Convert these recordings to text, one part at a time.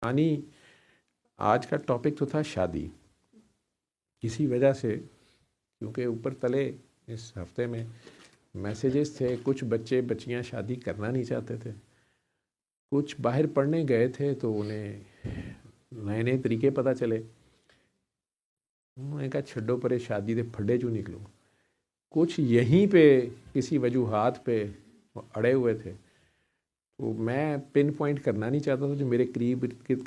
یعنی آج کا ٹاپک تو تھا شادی. کسی وجہ سے کیونکہ اوپر تلے اس ہفتے میں میسیجز تھے، کچھ بچے بچیاں شادی کرنا نہیں چاہتے تھے، کچھ باہر پڑھنے گئے تھے تو انہیں نئے نئے طریقے پتہ چلے. انہوں نے کہا چھڈو پرے شادی دے پھڈے چوں نکلو. کچھ یہیں پہ کسی وجوہات پہ اڑے ہوئے تھے. تو میں پن پوائنٹ کرنا نہیں چاہتا تھا. جو میرے قریب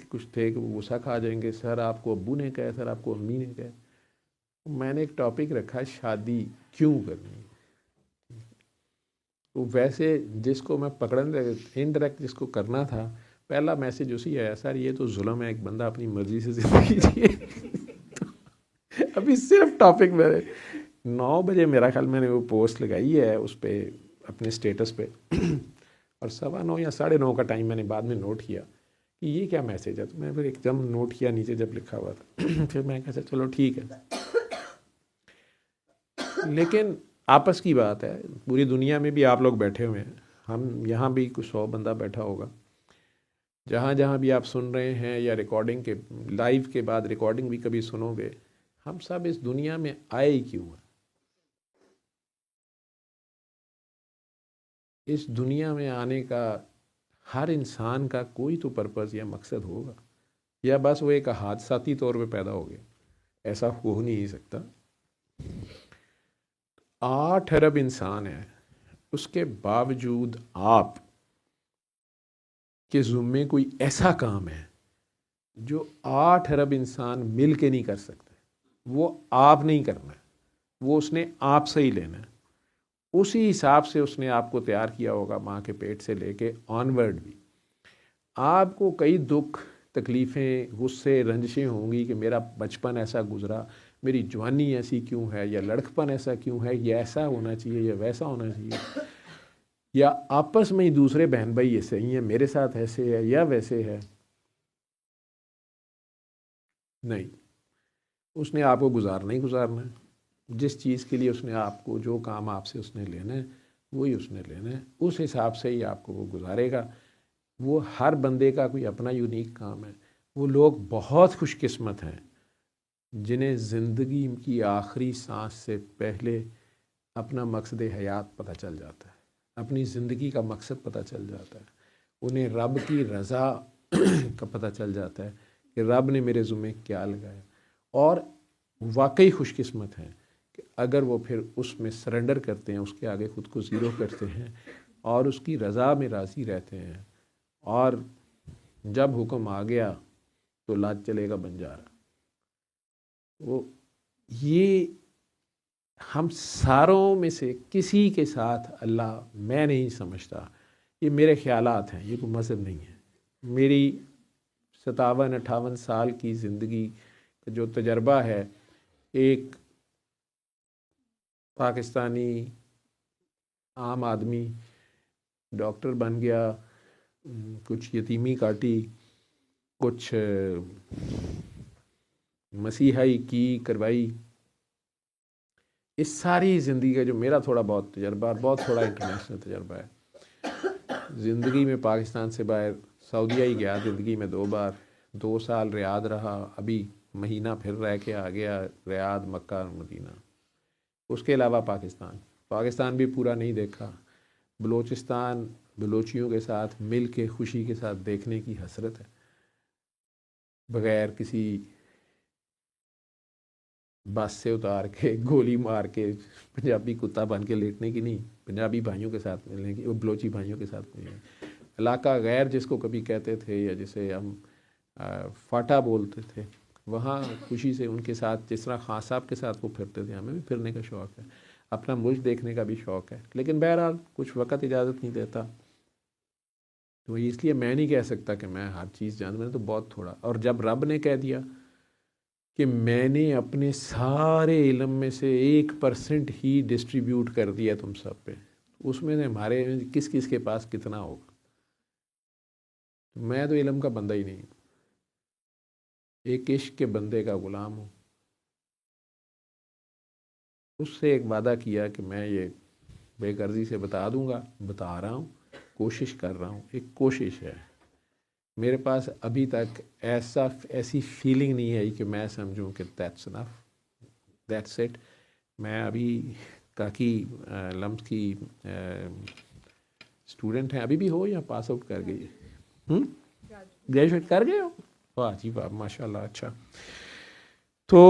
کچھ تھے کہ وہ غصہ کھا جائیں گے، سر آپ کو ابو نے کہا، سر آپ کو امی نے کہا. میں نے ایک ٹاپک رکھا، شادی کیوں کرنی. تو ویسے جس کو میں پکڑنے انڈائریکٹ جس کو کرنا تھا، پہلا میسیج اسی آیا، سر یہ تو ظلم ہے، ایک بندہ اپنی مرضی سے زندگی جیے. ابھی صرف ٹاپک میں 9 بجے میرا خیال میں نے وہ پوسٹ لگائی ہے اس پہ اپنے اسٹیٹس پہ، اور 9:15 یا 9:30 کا ٹائم میں نے بعد میں نوٹ کیا کہ یہ کیا میسیج ہے. تو میں پھر ایک دم نوٹ کیا نیچے جب لکھا ہوا تھا. پھر میں کہا چلو ٹھیک ہے. لیکن آپس کی بات ہے، پوری دنیا میں بھی آپ لوگ بیٹھے ہوئے ہیں، ہم یہاں بھی کچھ 100 بندہ بیٹھا ہوگا، جہاں جہاں بھی آپ سن رہے ہیں یا ریکارڈنگ کے لائیو کے بعد ریکارڈنگ بھی کبھی سنو گے. ہم سب اس دنیا میں آئے ہی کیوں ہیں؟ اس دنیا میں آنے کا ہر انسان کا کوئی تو پرپز یا مقصد ہوگا، یا بس وہ ایک حادثاتی طور پہ پیدا ہو گیا. ایسا ہو نہیں سکتا. 8 ارب انسان ہیں، اس کے باوجود آپ کے ذمے کوئی ایسا کام ہے جو 8 ارب انسان مل کے نہیں کر سکتے. وہ آپ نہیں کرنا ہے، وہ اس نے آپ سے ہی لینا ہے. اسی حساب سے اس نے آپ کو تیار کیا ہوگا، ماں کے پیٹ سے لے کے آنورڈ بھی. آپ کو کئی دکھ تکلیفیں غصے رنجشیں ہوں گی کہ میرا بچپن ایسا گزرا، میری جوانی ایسی کیوں ہے، یا لڑکپن ایسا کیوں ہے، یہ ایسا ہونا چاہیے یا ویسا ہونا چاہیے، یا آپس میں ہی دوسرے بہن بھائی ایسے ہی ہیں، میرے ساتھ ایسے ہے یا ویسے ہے. نہیں، اس نے آپ کو گزارنا ہی گزارنا ہے. جس چیز کے لیے اس نے آپ کو، جو کام آپ سے اس نے لینا ہے وہی اس نے لینا ہے، اس حساب سے ہی آپ کو وہ گزارے گا. وہ ہر بندے کا کوئی اپنا یونیک کام ہے. وہ لوگ بہت خوش قسمت ہیں جنہیں زندگی کی آخری سانس سے پہلے اپنا مقصد حیات پتہ چل جاتا ہے، اپنی زندگی کا مقصد پتہ چل جاتا ہے. انہیں رب کی رضا کا پتہ چل جاتا ہے کہ رب نے میرے ذمے کیا لگایا. اور واقعی خوش قسمت ہیں کہ اگر وہ پھر اس میں سرنڈر کرتے ہیں، اس کے آگے خود کو زیرو کرتے ہیں اور اس کی رضا میں راضی رہتے ہیں. اور جب حکم آ گیا تو لاج چلے گا بنجارا. وہ یہ ہم ساروں میں سے کسی کے ساتھ اللہ میں نہیں سمجھتا. یہ میرے خیالات ہیں، یہ کوئی مذہب نہیں ہے. میری 57-58 سال کی زندگی کا جو تجربہ ہے، ایک پاکستانی عام آدمی ڈاکٹر بن گیا، کچھ یتیمی کاٹی، کچھ مسیحائی کی کروائی. اس ساری زندگی کا جو میرا تھوڑا بہت تجربہ، بہت تھوڑا انٹرنیشنل تجربہ ہے. زندگی میں پاکستان سے باہر سعودیہ ہی گیا زندگی میں 2 بار. 2 سال ریاض رہا، ابھی مہینہ پھر رہ کے آ گیا ریاض، مکہ، مدینہ. اس کے علاوہ پاکستان بھی پورا نہیں دیکھا. بلوچستان بلوچیوں کے ساتھ مل کے خوشی کے ساتھ دیکھنے کی حسرت ہے، بغیر کسی بس سے اتار کے گولی مار کے پنجابی کتا بن کے لیٹنے کی نہیں، پنجابی بھائیوں کے ساتھ ملنے کی، بلوچی بھائیوں کے ساتھ ملنے کی. علاقہ غیر جس کو کبھی کہتے تھے، یا جسے ہم فاٹا بولتے تھے، وہاں خوشی سے ان کے ساتھ، جس طرح خان صاحب کے ساتھ وہ پھرتے تھے، ہمیں بھی پھرنے کا شوق ہے، اپنا ملک دیکھنے کا بھی شوق ہے. لیکن بہرحال کچھ وقت اجازت نہیں دیتا. تو اس لیے میں نہیں کہہ سکتا کہ میں ہر چیز جانتا، میں نے تو بہت تھوڑا. اور جب رب نے کہہ دیا کہ میں نے اپنے سارے علم میں سے 1% ہی ڈسٹریبیوٹ کر دیا تم سب پہ، اس میں سے ہمارے کس کس کے پاس کتنا ہوگا. میں تو علم کا بندہ ہی نہیں ہوں، ایک عشق کے بندے کا غلام ہوں. اس سے ایک وعدہ کیا کہ میں یہ بے غرضی سے بتا دوں گا، بتا رہا ہوں، کوشش کر رہا ہوں. ایک کوشش ہے میرے پاس ابھی تک ایسی فیلنگ نہیں آئی کہ میں سمجھوں کہ دیٹس انف، دیٹس اٹ. میں ابھی کاکی لمس کی اسٹوڈنٹ ہیں، ابھی بھی ہو یا پاس آؤٹ کر گئی؟ گریجویٹ کر گئے ہو؟ واہ جی واہ، ماشاء اللہ. اچھا، تو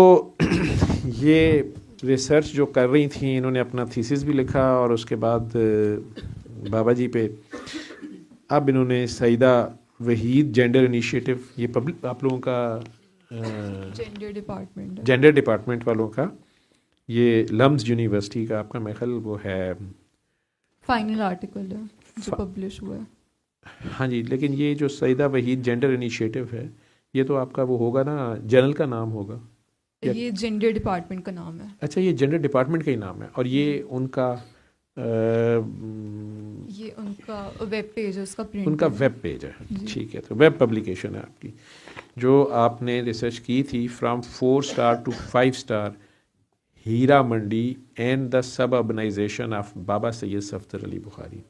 یہ ریسرچ جو کر رہی تھیں، انہوں نے اپنا تھیسس بھی لکھا اور اس کے بعد بابا جی پہ اب انہوں نے سعیدہ وحید جینڈر انیشیٹو، یہ پبلک آپ لوگوں کا جینڈر ڈپارٹمنٹ والوں کا، یہ لمز یونیورسٹی کا آپ کا میخل وہ ہے فائنل آرٹیکل ہے جو پبلش ہوا ہے. ہاں جی، لیکن یہ جو سعیدہ وحید جینڈر انیشیٹو ہے، یہ تو آپ کا وہ ہوگا نا، جنرل کا نام ہوگا؟ یہ جینڈر ڈپارٹمنٹ کا نام ہے. اچھا، یہ جینڈر ڈپارٹمنٹ کا ہی نام ہے، اور یہ ان کا یہ ان کا ویب پیج ہے، اس کا پرنٹ ان کا ویب پیج ہے. ٹھیک ہے، تو ویب پبلیکیشن ہے آپ کی، جو آپ نے ریسرچ کی تھی from 4 star to 5 star Heera Mandi and the suburbanization of Baba Syed Safdar علی بخاری.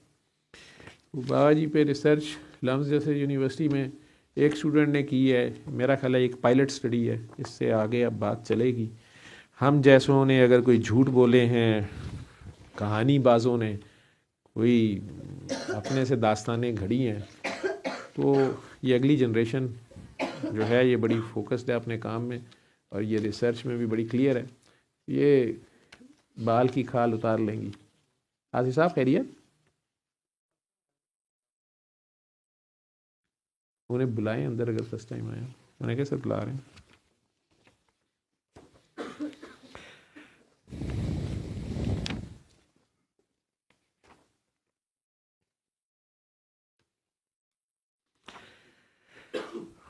بابا جی پہ ریسرچ لمز جیسے یونیورسٹی میں ایک اسٹوڈنٹ نے کی ہے، میرا خیال ہے ایک پائلٹ اسٹڈی ہے، اس سے آگے اب بات چلے گی. ہم جیسوں نے اگر کوئی جھوٹ بولے ہیں، کہانی بازوں نے کوئی اپنے سے داستانیں گھڑی ہیں، تو یہ اگلی جنریشن جو ہے یہ بڑی فوکسڈ ہے اپنے کام میں، اور یہ ریسرچ میں بھی بڑی کلیئر ہے. یہ بال کی کھال اتار لیں گی. آصف صاحب خیریت؟ انہیں بلائیں اندر اگر فرسٹ ٹائم آیا، انہیں کیسے بلا رہے ہیں؟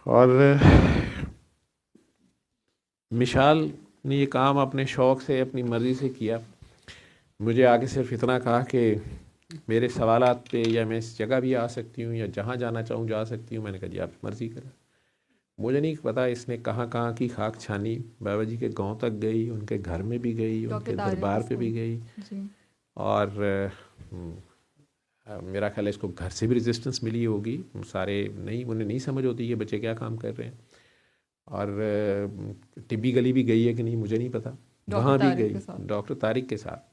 اور مشال نے یہ کام اپنے شوق سے اپنی مرضی سے کیا. مجھے آگے صرف اتنا کہا کہ میرے سوالات پہ یا میں اس جگہ بھی آ سکتی ہوں یا جہاں جانا چاہوں جا سکتی ہوں. میں نے کہا جی آپ مرضی کریں. مجھے نہیں پتا اس نے کہاں کہاں کی خاک چھانی. بابا جی کے گاؤں تک گئی، ان کے گھر میں بھی گئی، ان کے دربار پہ بھی گئی، اور میرا خیال ہے اس کو گھر سے بھی ریزسٹنس ملی ہوگی. سارے انہیں نہیں سمجھ ہوتی یہ بچے کیا کام کر رہے ہیں. اور طبی گلی بھی گئی ہے کہ نہیں مجھے نہیں پتا، وہاں بھی گئی ڈاکٹر طارق کے ساتھ.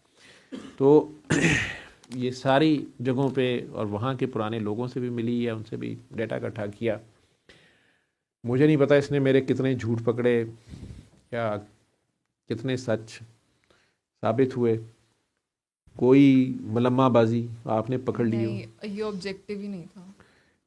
تو یہ ساری جگہوں پہ اور وہاں کے پرانے لوگوں سے بھی ملی ہے، ان سے بھی ڈیٹا اکٹھا کیا. مجھے نہیں پتا اس نے میرے کتنے جھوٹ پکڑے یا کتنے سچ ثابت ہوئے. کوئی ملمہ بازی آپ نے پکڑ لی ہو. یہ آبجیکٹیو ہی نہیں تھا.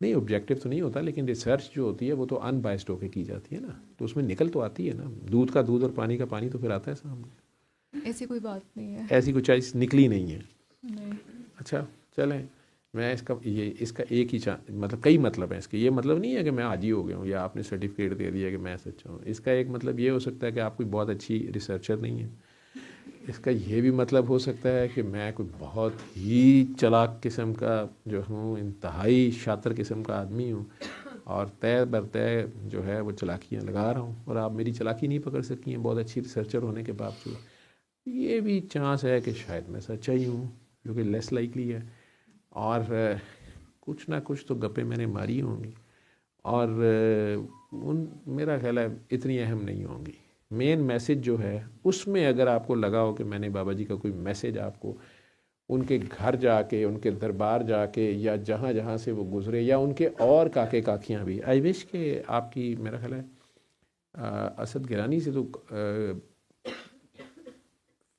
نہیں، آبجیکٹیو تو نہیں ہوتا، لیکن ریسرچ جو ہوتی ہے وہ تو ان بائسڈ ہو کے کی جاتی ہے نا، تو اس میں نکل تو آتی ہے نا. دودھ کا دودھ اور پانی کا پانی تو پھر آتا ہے سامنے. ایسی کوئی بات نہیں ہے، ایسی کوئی چیز نکلی نہیں ہے. نہیں. اچھا چلیں، میں اس کا ایک ہی مطلب کئی مطلب ہیں اس کے. یہ مطلب نہیں ہے کہ میں حاجی ہو گیا ہوں یا آپ نے سرٹیفکیٹ دے دیا کہ میں سچا ہوں. اس کا ایک مطلب یہ ہو سکتا ہے کہ آپ کوئی بہت اچھی ریسرچر نہیں ہیں. اس کا یہ بھی مطلب ہو سکتا ہے کہ میں کوئی بہت ہی چلاک قسم کا جو ہوں، انتہائی شاطر قسم کا آدمی ہوں، اور طے بر طے جو ہے وہ چلاکیاں لگا رہا ہوں، اور آپ میری چلاکی نہیں پکڑ سکی ہیں بہت اچھی ریسرچر ہونے کے باوجود. یہ بھی چانس ہے کہ شاید میں سچا ہی ہوں، جو کہ لیس لائکلی ہے. اور کچھ نہ کچھ تو گپیں میں نے ماری ہوں گی، اور میرا خیال ہے اتنی اہم نہیں ہوں گی. مین میسج جو ہے اس میں اگر آپ کو لگا ہو کہ میں نے بابا جی کا کوئی میسج آپ کو ان کے گھر جا کے، ان کے دربار جا کے، یا جہاں جہاں سے وہ گزرے، یا ان کے اور کاکے کاکیاں بھی، آئی وش کہ آپ کی، میرا خیال ہے اسد گیلانی سے تو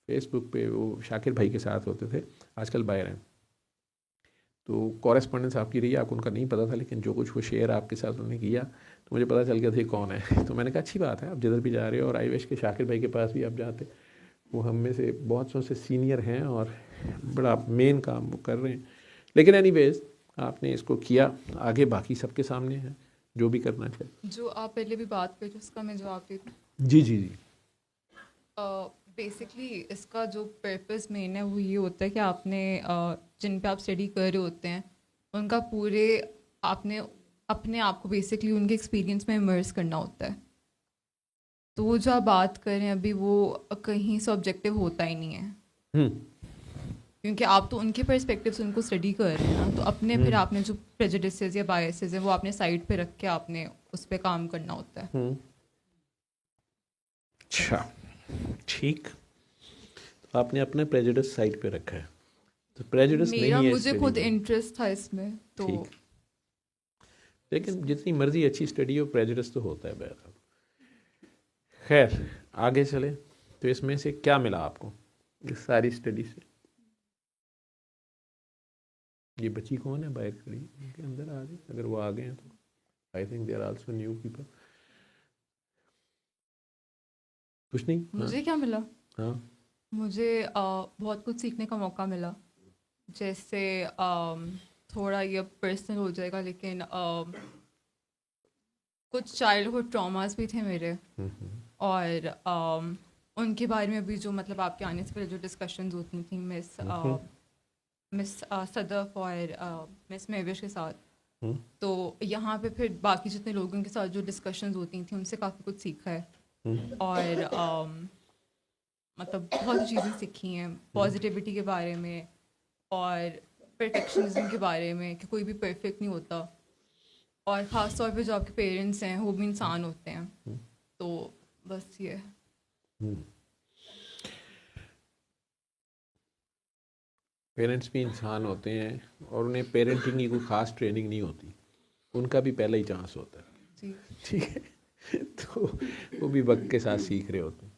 فیس بک پہ وہ شاکر بھائی کے ساتھ ہوتے تھے، آج کل باہر ہیں، تو کورسپونڈنس آپ کی رہی ہے. آپ کو ان کا نہیں پتا تھا، لیکن جو کچھ وہ شیئر آپ کے ساتھ انہوں نے کیا تو مجھے پتا چل گیا تھا یہ کون ہے. تو میں نے کہا اچھی بات ہے، آپ جدھر بھی جا رہے ہو، اور آئی وش کے شاکر بھائی کے پاس بھی آپ جاتے. وہ ہم میں سے بہت سو سے سینئر ہیں اور بڑا مین کام وہ کر رہے ہیں. لیکن اینی ویز آپ نے اس کو کیا، آگے باقی سب کے سامنے ہے جو بھی کرنا چاہیے. جو آپ پہلے بھی بات کر اس کا میں جواب دیتی ہوں. جی جی جی. بیسکلی اس کا جو پرپز مین ہے وہ یہ ہوتا ہے کہ آپ نے جن پہ آپ اسٹڈی کر رہے ہوتے ہیں ان کا پورے آپ نے اپنے آپ کو بیسکلی ان کے ایکسپیرینس میں امرس کرنا ہوتا ہے. تو وہ جو آپ بات کر رہے ہیں ابھی وہ کہیں سے آبجیکٹیو ہوتا ہی نہیں ہے. کیونکہ آپ تو ان کے پرسپیکٹیو سے ان کو اسٹڈی کر رہے ہیں نا, تو اپنے پھر آپ نے جو پریجوڈسز یا بائسز ہیں وہ آپ نے سائڈ پہ رکھ کے آپ نے اس پہ کام کرنا ہوتا ہے. اچھا ٹھیک, تو آپ نے اپنے پریجوڈس سائڈ پہ رکھا ہے, تو پریجوڈس میرا نہیں ہے مجھے اسٹڈی خود میں. انٹرسٹ تھا اس میں تو ٹھیک, لیکن جتنی مرضی اچھی اسٹڈی ہو پریجوڈس تو ہوتا ہے بہرحال. خیر آگے چلیں, تو اس میں سے کیا ملا آپ کو اس ساری اسٹڈی سے؟ یہ بچی کون ہے باہر کھڑی, ان کے اندر آ گئی, اگر وہ آ گئے ہیں تو I think they are also new people. کچھ نہیں. مجھے کیا ملا, ہاں مجھے بہت کچھ سیکھنے کا موقع ملا. جیسے تھوڑا یہ پرسنل ہو جائے گا, لیکن کچھ چائلڈہڈ ٹراماز بھی تھے میرے, اور ان کے بارے میں بھی جو مطلب آپ کے آنے سے پہلے جو ڈسکشنز ہوتی تھیں مس صدف اور مس مہوش کے ساتھ, تو یہاں پہ پھر باقی جتنے لوگوں کے ساتھ جو ڈسکشنز ہوتی تھیں ان سے کافی کچھ سیکھا ہے. اور مطلب بہت سی چیزیں سیکھی ہیں پازیٹیوٹی کے بارے میں اور پرفیکشنزم کے بارے میں, کہ کوئی بھی پرفیکٹ نہیں ہوتا, اور خاص طور پہ جو آپ کے پیرنٹس ہیں وہ بھی انسان ہوتے ہیں. تو بس یہ پیرنٹس بھی انسان ہوتے ہیں, اور انہیں پیرنٹنگ کی کوئی خاص ٹریننگ نہیں ہوتی, ان کا بھی پہلا ہی چانس ہوتا ہے. جی ٹھیک ہے, تو وہ بھی وقت کے ساتھ سیکھ رہے ہوتے ہیں.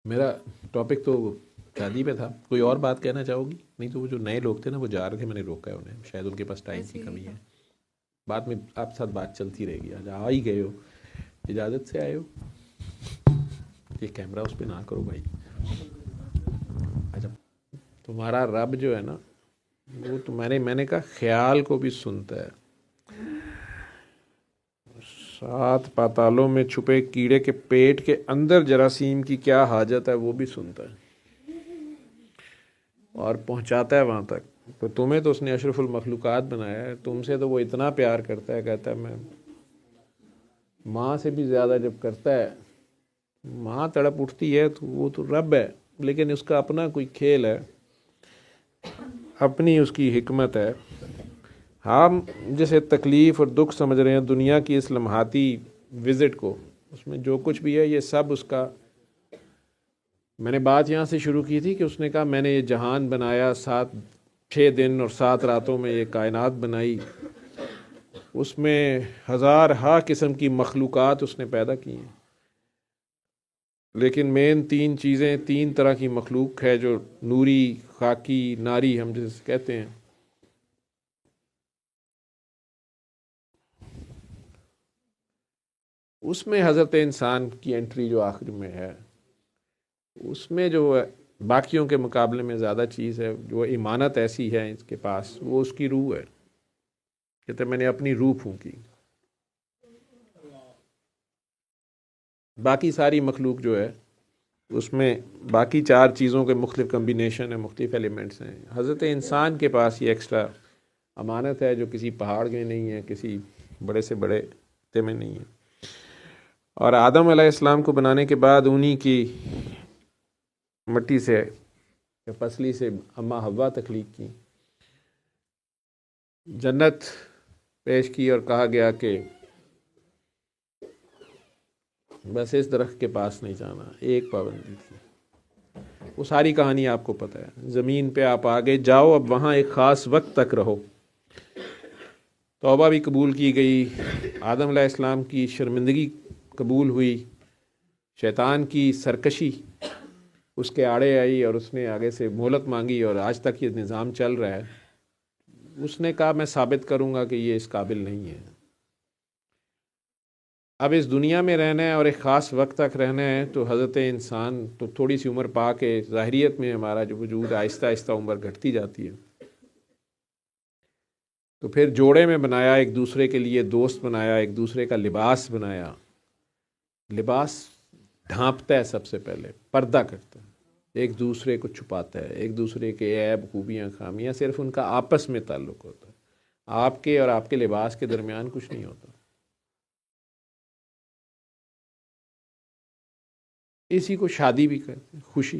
میرا ٹاپک تو شادی پہ تھا, کوئی اور بات کہنا چاہو گی؟ نہیں تو وہ جو نئے لوگ تھے نا وہ جا رہے تھے, میں نے روکا ہے انہیں, شاید ان کے پاس ٹائم کی کمی ہے. بعد میں آپ ساتھ بات چلتی رہے گی. آج آ ہی گئے ہو, اجازت سے آئے ہو. یہ کیمرہ اس پہ نہ کرو بھائی. اچھا, تمہارا رب جو ہے نا وہ تو میں نے کہا خیال کو بھی سنتا ہے. 7 پاتالوں میں چھپے کیڑے کے پیٹ کے اندر جراثیم کی کیا حاجت ہے وہ بھی سنتا ہے اور پہنچاتا ہے وہاں تک. تو تمہیں تو اس نے اشرف المخلوقات بنایا ہے, تم سے تو وہ اتنا پیار کرتا ہے, کہتا ہے میں ماں سے بھی زیادہ جب کرتا ہے, ماں تڑپ اٹھتی ہے تو وہ تو رب ہے, لیکن اس کا اپنا کوئی کھیل ہے, اپنی اس کی حکمت ہے. ہم جسے تکلیف اور دکھ سمجھ رہے ہیں دنیا کی اس لمحاتی وزٹ کو, اس میں جو کچھ بھی ہے یہ سب اس کا. میں نے بات یہاں سے شروع کی تھی کہ اس نے کہا میں نے یہ جہان بنایا, 6 دن اور 7 راتوں میں یہ کائنات بنائی, اس میں ہزارہا قسم کی مخلوقات اس نے پیدا کی ہیں, لیکن مین 3 چیزیں, 3 طرح کی مخلوق ہے جو نوری, خاکی, ناری ہم جسے کہتے ہیں. اس میں حضرت انسان کی انٹری جو آخر میں ہے, اس میں جو باقیوں کے مقابلے میں زیادہ چیز ہے, جو ایمانت ایسی ہے اس کے پاس, وہ اس کی روح ہے. کہتے میں نے اپنی روح پھونکی. باقی ساری مخلوق جو ہے اس میں باقی 4 چیزوں کے مختلف کمبینیشن ہیں, مختلف ایلیمنٹس ہیں. حضرت انسان کے پاس یہ ایکسٹرا امانت ہے جو کسی پہاڑ میں نہیں ہے, کسی بڑے سے بڑے خطے میں نہیں ہے. اور آدم علیہ السلام کو بنانے کے بعد انہی کی مٹی سے, پسلی سے اماں حوا تخلیق کی, جنت پیش کی اور کہا گیا کہ بس اس درخت کے پاس نہیں جانا. ایک پابندی تھی, وہ ساری کہانی آپ کو پتہ ہے. زمین پہ آپ آگے جاؤ, اب وہاں ایک خاص وقت تک رہو. توبہ بھی قبول کی گئی, آدم علیہ السلام کی شرمندگی قبول ہوئی, شیطان کی سرکشی اس کے آڑے آئی اور اس نے آگے سے مہلت مانگی, اور آج تک یہ نظام چل رہا ہے. اس نے کہا میں ثابت کروں گا کہ یہ اس قابل نہیں ہے. اب اس دنیا میں رہنا ہے اور ایک خاص وقت تک رہنا ہے, تو حضرت انسان تو تھوڑی سی عمر پا کے ظاہریت میں ہمارا جو وجود آہستہ آہستہ عمر گھٹتی جاتی ہے, تو پھر جوڑے میں بنایا, ایک دوسرے کے لیے دوست بنایا, ایک دوسرے کا لباس بنایا. لباس ڈھانپتا ہے, سب سے پہلے پردہ کرتا ہے, ایک دوسرے کو چھپاتا ہے, ایک دوسرے کے عیب, خوبیاں, خامیاں صرف ان کا آپس میں تعلق ہوتا ہے. آپ کے اور آپ کے لباس کے درمیان کچھ نہیں ہوتا. اسی کو شادی بھی کہتے ہیں, خوشی.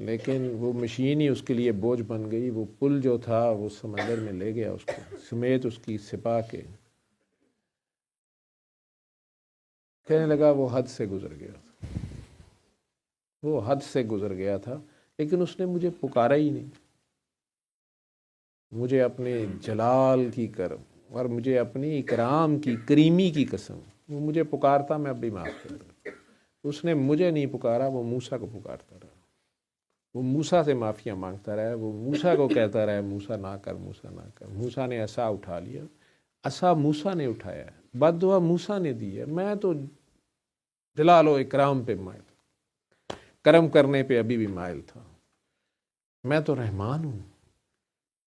لیکن وہ مشین ہی اس کے لیے بوجھ بن گئی. وہ پل جو تھا وہ سمندر میں لے گیا اس کو سمیت اس کی سپاہ کے. کہنے لگا وہ حد سے گزر گیا تھا، وہ حد سے گزر گیا تھا، لیکن اس نے مجھے پکارا ہی نہیں. مجھے اپنے جلال کی کرم اور مجھے اپنی اکرام کی کریمی کی قسم، وہ مجھے پکارتا میں اب بھی معاف کر دیتا. اس نے مجھے نہیں پکارا، وہ موسیٰ کو پکارتا رہا، وہ موسیٰ سے معافیاں مانگتا رہا، وہ موسیٰ کو کہتا رہا موسیٰ نہ کر، موسیٰ نہ کر. موسیٰ نے عصا اٹھا لیا، عصا موسیٰ نے اٹھایا، بد دعا موسیٰ نے دی ہے. میں تو جلال و اکرام پہ مائل، کرم کرنے پہ ابھی بھی مائل تھا. میں تو رحمان ہوں،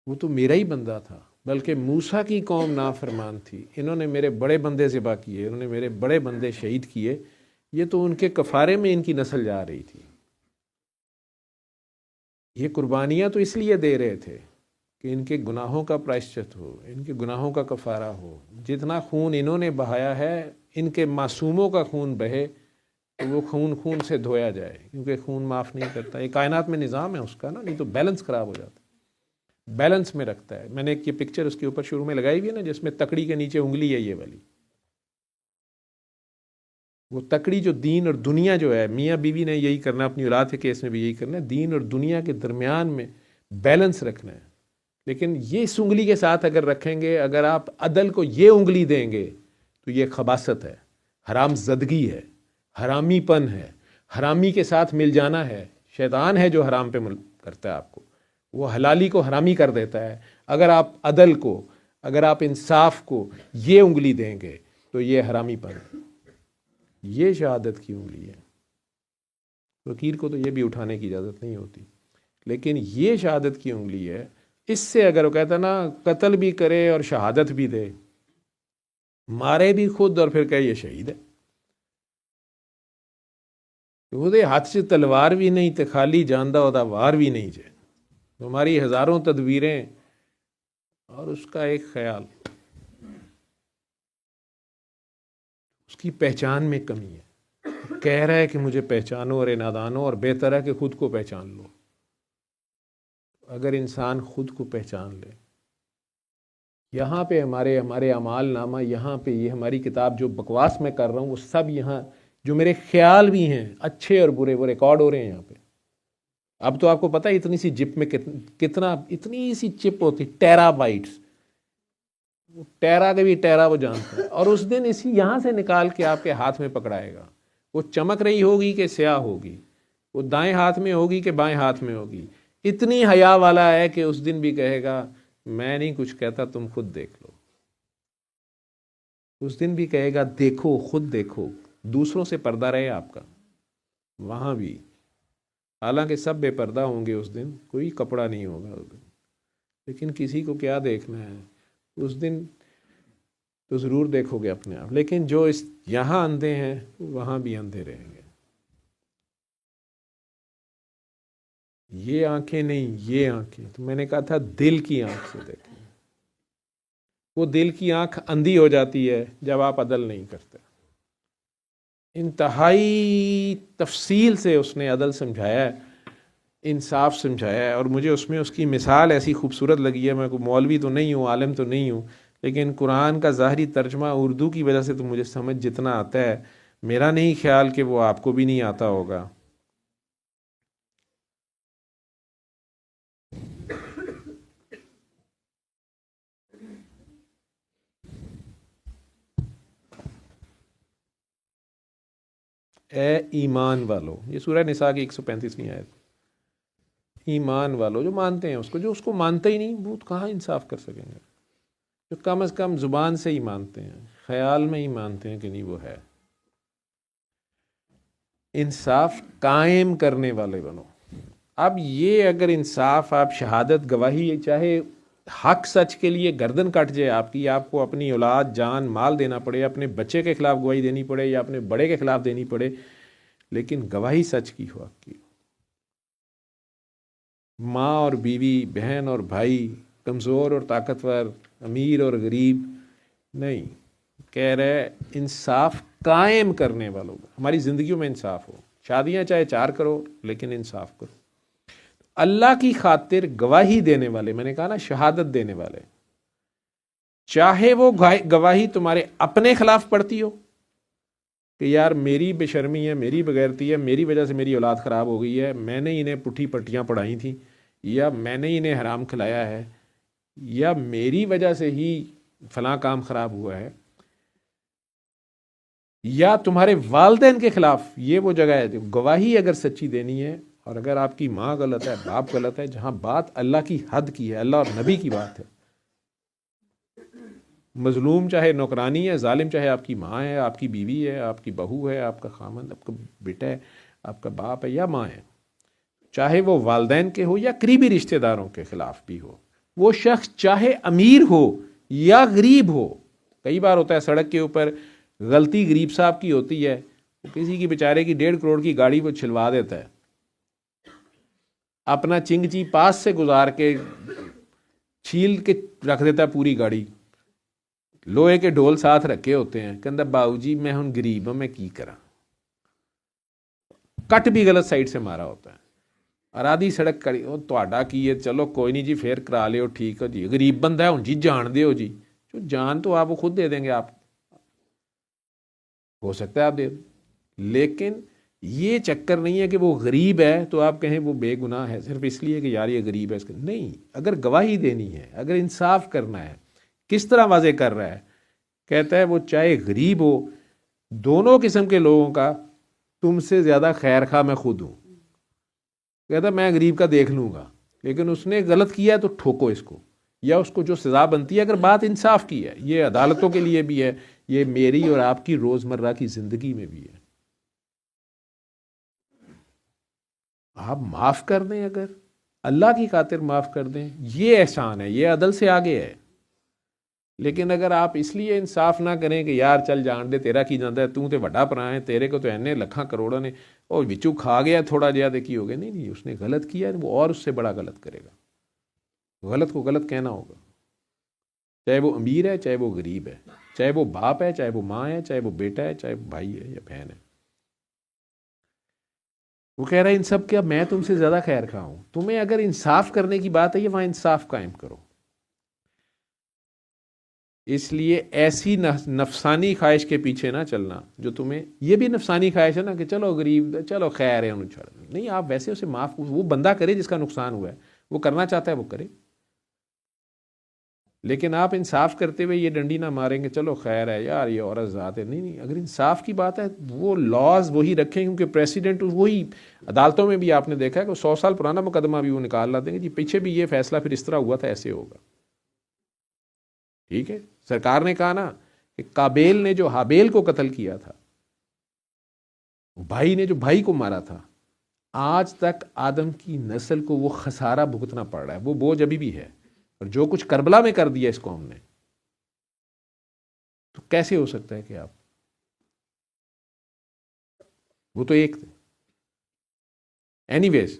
وہ تو میرا ہی بندہ تھا. بلکہ موسیٰ کی قوم نافرمان تھی، انہوں نے میرے بڑے بندے ذبح کیے، انہوں نے میرے بڑے بندے شہید کیے. یہ تو ان کے کفارے میں ان کی نسل جا رہی تھی. یہ قربانیاں تو اس لیے دے رہے تھے کہ ان کے گناہوں کا پرائشچت ہو، ان کے گناہوں کا کفارہ ہو. جتنا خون انہوں نے بہایا ہے، ان کے معصوموں کا خون بہے تو وہ خون سے دھویا جائے، کیونکہ خون معاف نہیں کرتا. یہ کائنات میں نظام ہے اس کا نا، نہیں تو بیلنس خراب ہو جاتا ہے. بیلنس میں رکھتا ہے. میں نے ایک یہ پکچر اس کے اوپر شروع میں لگائی ہوئی ہے نا، جس میں تکڑی کے نیچے انگلی ہے یہ والی. وہ تکڑی جو دین اور دنیا جو ہے، میاں بیوی نے یہی کرنا، اپنی اولاد کے کیس میں بھی یہی کرنا ہے، دین اور دنیا کے درمیان میں بیلنس رکھنا ہے. لیکن یہ اس انگلی کے ساتھ اگر رکھیں گے، اگر آپ عدل کو یہ انگلی دیں گے تو یہ خباثت ہے، حرام زدگی ہے، حرامی پن ہے، حرامی کے ساتھ مل جانا ہے. شیطان ہے جو حرام پہ کرتا ہے آپ کو، وہ حلالی کو حرامی کر دیتا ہے. اگر آپ عدل کو، اگر آپ انصاف کو یہ انگلی دیں گے تو یہ حرامی پن ہے. یہ شہادت کی انگلی ہے. فقیر کو تو یہ بھی اٹھانے کی اجازت نہیں ہوتی، لیکن یہ شہادت کی انگلی ہے. اس سے اگر وہ کہتا نا قتل بھی کرے اور شہادت بھی دے، مارے بھی خود اور پھر کہے یہ شہید ہے، وہ دے ہاتھ سے تلوار بھی نہیں تے خالی جاندہ ہوتا وار بھی نہیں جائے. ہماری ہزاروں تدبیریں اور اس کا ایک خیال، اس کی پہچان میں کمی ہے. کہہ رہا ہے کہ مجھے پہچانو اور نادانو، اور بہتر ہے کہ خود کو پہچان لو. اگر انسان خود کو پہچان لے، یہاں پہ ہمارے اعمال نامہ، یہاں پہ یہ ہماری کتاب جو بکواس میں کر رہا ہوں وہ سب یہاں جو میرے خیال بھی ہیں اچھے اور برے وہ ریکارڈ ہو رہے ہیں یہاں پہ. اب تو آپ کو پتہ ہے اتنی سی جپ میں کتنا، اتنی سی چپ ہوتی، ٹیرا بائٹس. وہ ٹیرا کے بھی ٹیرا وہ جانتا ہے. اور اس دن اسی یہاں سے نکال کے آپ کے ہاتھ میں پکڑائے گا. وہ چمک رہی ہوگی کہ سیاہ ہوگی، وہ دائیں ہاتھ میں ہوگی کہ بائیں ہاتھ میں ہوگی. اتنی حیا والا ہے کہ اس دن بھی کہے گا میں نہیں کچھ کہتا، تم خود دیکھ لو. اس دن بھی کہے گا دیکھو، خود دیکھو. دوسروں سے پردہ رہے آپ کا وہاں بھی، حالانکہ سب بے پردہ ہوں گے اس دن، کوئی کپڑا نہیں ہوگا اس دن. لیکن کسی کو کیا دیکھنا ہے اس دن؟ تو ضرور دیکھو گے اپنے آپ. لیکن جو اس یہاں اندھے ہیں وہاں بھی اندھے رہیں گے. یہ آنکھیں نہیں، یہ آنکھیں، تو میں نے کہا تھا دل کی آنکھ سے دیکھیں. وہ دل کی آنکھ اندھی ہو جاتی ہے جب آپ عدل نہیں کرتے. انتہائی تفصیل سے اس نے عدل سمجھایا ہے، انصاف سمجھایا ہے. اور مجھے اس میں اس کی مثال ایسی خوبصورت لگی ہے. میں کوئی مولوی تو نہیں ہوں، عالم تو نہیں ہوں، لیکن قرآن کا ظاہری ترجمہ اردو کی وجہ سے تو مجھے سمجھ جتنا آتا ہے، میرا نہیں خیال کہ وہ آپ کو بھی نہیں آتا ہوگا. اے ایمان والو، یہ سورہ نساء کی 135ویں آیت. ایمان والو، جو مانتے ہیں اس کو. جو اس کو مانتے ہی نہیں وہ کہاں انصاف کر سکیں گے؟ جو کم از کم زبان سے ہی مانتے ہیں، خیال میں ہی مانتے ہیں کہ نہیں وہ ہے. انصاف قائم کرنے والے بنو. اب یہ اگر انصاف، آپ شہادت گواہی، چاہے حق سچ کے لیے گردن کٹ جائے آپ کی، آپ کو اپنی اولاد جان مال دینا پڑے، اپنے بچے کے خلاف گواہی دینی پڑے یا اپنے بڑے کے خلاف دینی پڑے، لیکن گواہی سچ کی ہو آپ کی. ماں اور بیوی، بہن اور بھائی، کمزور اور طاقتور، امیر اور غریب نہیں. کہہ رہے انصاف قائم کرنے والوں. ہماری زندگیوں میں انصاف ہو. شادیاں چاہے 4 کرو لیکن انصاف کرو. اللہ کی خاطر گواہی دینے والے، میں نے کہا نا شہادت دینے والے، چاہے وہ گواہی تمہارے اپنے خلاف پڑتی ہو کہ یار میری بے شرمی ہے، میری بغیرتی ہے، میری وجہ سے میری اولاد خراب ہو گئی ہے، میں نے انہیں پٹھی پٹیاں پڑھائی تھیں، یا میں نے انہیں حرام کھلایا ہے، یا میری وجہ سے ہی فلاں کام خراب ہوا ہے، یا تمہارے والدین کے خلاف، یہ وہ جگہ ہے گواہی اگر سچی دینی ہے، اور اگر آپ کی ماں غلط ہے، باپ غلط ہے، جہاں بات اللہ کی حد کی ہے، اللہ اور نبی کی بات ہے، مظلوم چاہے نوکرانی ہے، ظالم چاہے آپ کی ماں ہے، آپ کی بیوی ہے، آپ کی بہو ہے، آپ کا خامند، آپ کا بیٹا ہے، آپ کا باپ ہے یا ماں ہے، چاہے وہ والدین کے ہو یا قریبی رشتہ داروں کے خلاف بھی ہو، وہ شخص چاہے امیر ہو یا غریب ہو. کئی بار ہوتا ہے سڑک کے اوپر غلطی غریب صاحب کی ہوتی ہے، کسی کی بیچارے کی 1.5 کروڑ کی گاڑی وہ چھلوا دیتا ہے، اپنا چنگچی پاس سے گزار کے چھیل کے رکھ دیتا ہے پوری گاڑی، لوہے کے ڈھول ساتھ رکھے ہوتے ہیں، کہندا باؤ جی میں ہن غریب ہوں، میں کی کراں، کٹ بھی غلط سائڈ سے مارا ہوتا ہے، اور آدھی سڑک کڑی، وہ تہاڈا کی ہے، چلو کوئی نہیں جی پھر کرا لیو، ٹھیک ہے جی، غریب بندہ ہے ہن جی جان دیو جی، جو جان تو آپ وہ خود دے دیں گے، آپ ہو سکتا ہے آپ دے دیں، لیکن یہ چکر نہیں ہے کہ وہ غریب ہے تو آپ کہیں وہ بے گناہ ہے صرف اس لیے کہ یار یہ غریب ہے، اس کے نہیں، اگر گواہی دینی ہے، اگر انصاف کرنا ہے، کس طرح واضح کر رہا ہے، کہتا ہے وہ چاہے غریب ہو، دونوں قسم کے لوگوں کا تم سے زیادہ خیر خواہ میں خود ہوں، کہتا ہے میں غریب کا دیکھ لوں گا، لیکن اس نے غلط کیا ہے تو ٹھوکو اس کو، یا اس کو جو سزا بنتی ہے، اگر بات انصاف کی ہے، یہ عدالتوں کے لیے بھی ہے، یہ میری اور آپ کی روزمرہ کی زندگی میں بھی ہے. آپ معاف کر دیں، اگر اللہ کی خاطر معاف کر دیں، یہ احسان ہے، یہ عدل سے آگے ہے. لیکن اگر آپ اس لیے انصاف نہ کریں کہ یار چل جان دے، تیرا کی جاندا ہے، تو تے وڈا پرا ہے، تیرے کو تو اینے لکھاں کروڑوں نے، اور وچوں کھا گیا تھوڑا جہا تے کی ہو گیا، نہیں اس نے غلط کیا ہے، وہ اور اس سے بڑا غلط کرے گا. غلط کو غلط کہنا ہوگا، چاہے وہ امیر ہے، چاہے وہ غریب ہے، چاہے وہ باپ ہے، چاہے وہ ماں ہے، چاہے وہ بیٹا ہے، چاہے وہ بھائی ہے یا بہن ہے. وہ کہہ رہا ہے ان سب کیا میں تم سے زیادہ خیر خواہ ہوں. تمہیں اگر انصاف کرنے کی بات ہے، یہ وہاں انصاف قائم کرو. اس لیے ایسی نفسانی خواہش کے پیچھے نہ چلنا جو تمہیں، یہ بھی نفسانی خواہش ہے نا کہ چلو غریب، چلو خیر ہے انہوں چھوڑ نہیں، آپ ویسے اسے معاف، وہ بندہ کرے جس کا نقصان ہوا ہے، وہ کرنا چاہتا ہے وہ کرے، لیکن آپ انصاف کرتے ہوئے یہ ڈنڈی نہ ماریں گے چلو خیر ہے یار یہ عورت ذات ہے. نہیں، اگر انصاف کی بات ہے وہ لاز وہی رکھیں، کیونکہ پریسیڈنٹ وہی، عدالتوں میں بھی آپ نے دیکھا ہے کہ 100 سال پرانا مقدمہ بھی وہ نکال لاتے ہیں جی پیچھے بھی یہ فیصلہ پھر اس طرح ہوا تھا، ایسے ہوگا. ٹھیک ہے، سرکار نے کہا نا کہ قابیل نے جو حابیل کو قتل کیا تھا، بھائی نے جو بھائی کو مارا تھا، آج تک آدم کی نسل کو وہ خسارہ بھگتنا پڑ رہا ہے، وہ بوجھ ابھی بھی ہے. اور جو کچھ کربلا میں کر دیا اس قوم نے، تو کیسے ہو سکتا ہے کہ آپ، وہ تو ایک تھے. اینی ویز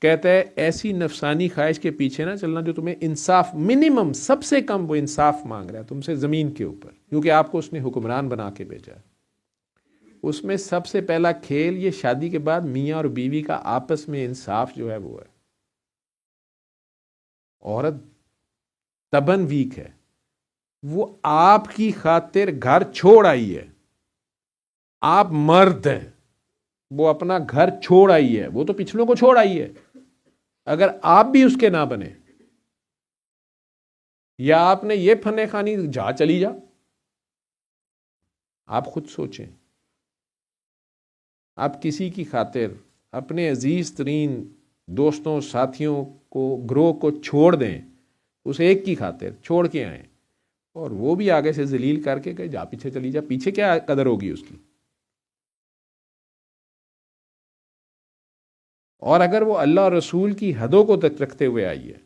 کہتا ہے ایسی نفسانی خواہش کے پیچھے نہ چلنا جو تمہیں انصاف، منیمم سب سے کم وہ انصاف مانگ رہا ہے تم سے زمین کے اوپر، کیونکہ آپ کو اس نے حکمران بنا کے بھیجا ہے. اس میں سب سے پہلا کھیل یہ شادی کے بعد میاں اور بیوی کا آپس میں انصاف جو ہے وہ ہے. عورت تباً ویک ہے، وہ آپ کی خاطر گھر چھوڑ آئی ہے، آپ مرد ہیں، وہ اپنا گھر چھوڑ آئی ہے، وہ تو پچھلوں کو چھوڑ آئی ہے. اگر آپ بھی اس کے نہ بنے، یا آپ نے یہ فنے خانی جا چلی جا، آپ خود سوچیں. آپ کسی کی خاطر اپنے عزیز ترین دوستوں ساتھیوں کو، گروہ کو چھوڑ دیں، اس ایک کی خاطر چھوڑ کے آئیں، اور وہ بھی آگے سے ذلیل کر کے کہ جا پیچھے چلی جا، پیچھے کیا قدر ہوگی اس کی. اور اگر وہ اللہ اور رسول کی حدوں کو تک رکھتے ہوئے آئی ہے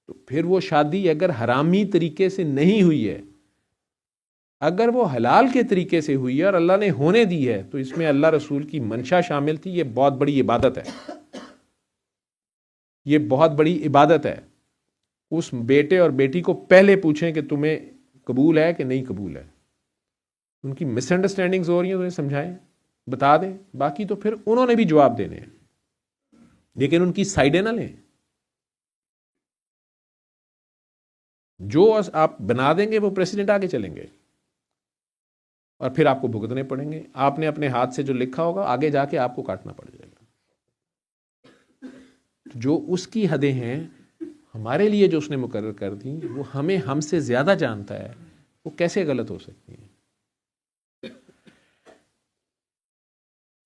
تو پھر وہ شادی اگر حرامی طریقے سے نہیں ہوئی ہے، اگر وہ حلال کے طریقے سے ہوئی ہے اور اللہ نے ہونے دی ہے، تو اس میں اللہ رسول کی منشا شامل تھی. یہ بہت بڑی عبادت ہے، یہ بہت بڑی عبادت ہے. اس بیٹے اور بیٹی کو پہلے پوچھیں کہ تمہیں قبول ہے کہ نہیں قبول ہے. ان کی مس انڈرسٹینڈنگز ہو رہی ہیں تو انہیں سمجھائیں، بتا دیں، باقی تو پھر انہوں نے بھی جواب دینے ہیں. لیکن ان کی سائڈیں نہ لیں. جو آپ بنا دیں گے وہ پریسیڈنٹ آگے چلیں گے اور پھر آپ کو بھگتنے پڑیں گے. آپ نے اپنے ہاتھ سے جو لکھا ہوگا آگے جا کے آپ کو کاٹنا پڑ جائے گا. جو اس کی حدیں ہیں ہمارے لیے جو اس نے مقرر کر دی وہ ہمیں ہم سے زیادہ جانتا ہے, وہ کیسے غلط ہو سکتی ہیں.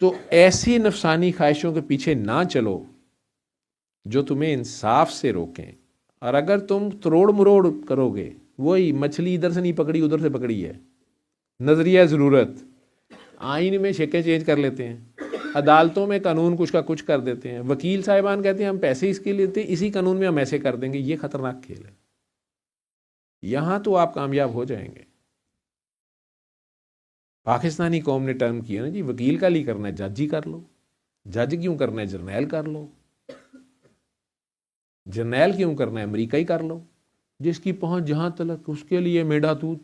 تو ایسی نفسانی خواہشوں کے پیچھے نہ چلو جو تمہیں انصاف سے روکیں. اور اگر تم تروڑ مروڑ کرو گے, وہی مچھلی ادھر سے نہیں پکڑی ادھر سے پکڑی ہے, نظریہ ضرورت, آئین میں شکلیں چینج کر لیتے ہیں, عدالتوں میں قانون کچھ کا کچھ کر دیتے ہیں, وکیل صاحبان کہتے ہیں ہم پیسے اس کے لیتے ہیں, اسی قانون میں ہم ایسے کر دیں گے. یہ خطرناک کھیل ہے. یہاں تو آپ کامیاب ہو جائیں گے. پاکستانی قوم نے ٹرم کیا نا جی, وکیل کا لی کرنا ہے جج ہی کر لو. جج کیوں کرنا ہے جرنیل کر لو. جرنیل کیوں کرنا ہے امریکہ ہی کر لو. جس کی پہنچ جہاں تلک اس کے لیے میڈا دودھ.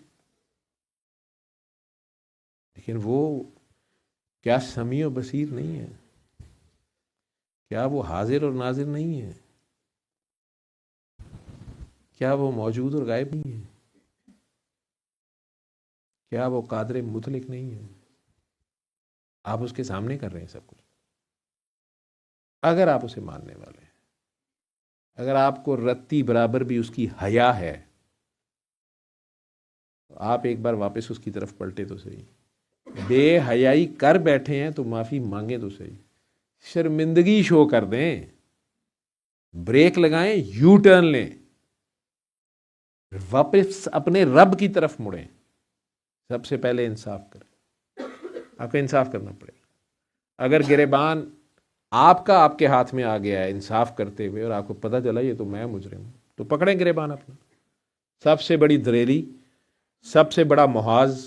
لیکن وہ کیا سمیع و بصیر نہیں ہے؟ کیا وہ حاضر اور ناظر نہیں ہے؟ کیا وہ موجود اور غائب نہیں ہے؟ کیا وہ قادر مطلق نہیں ہے؟ آپ اس کے سامنے کر رہے ہیں سب کچھ. اگر آپ اسے ماننے والے ہیں, اگر آپ کو رتی برابر بھی اس کی حیا ہے, تو آپ ایک بار واپس اس کی طرف پلٹے تو صحیح. بے حیائی کر بیٹھے ہیں تو معافی مانگیں تو صحیح. شرمندگی شو کر دیں, بریک لگائیں, یو ٹرن لیں, واپس اپنے رب کی طرف مڑیں. سب سے پہلے انصاف کریں. آپ کو انصاف کرنا پڑے گا. اگر گریبان آپ کا آپ کے ہاتھ میں آ گیا ہے انصاف کرتے ہوئے, اور آپ کو پتہ چلا یہ تو میں مجرم ہوں, تو پکڑیں گریبان اپنا. سب سے بڑی دلیری, سب سے بڑا محاذ,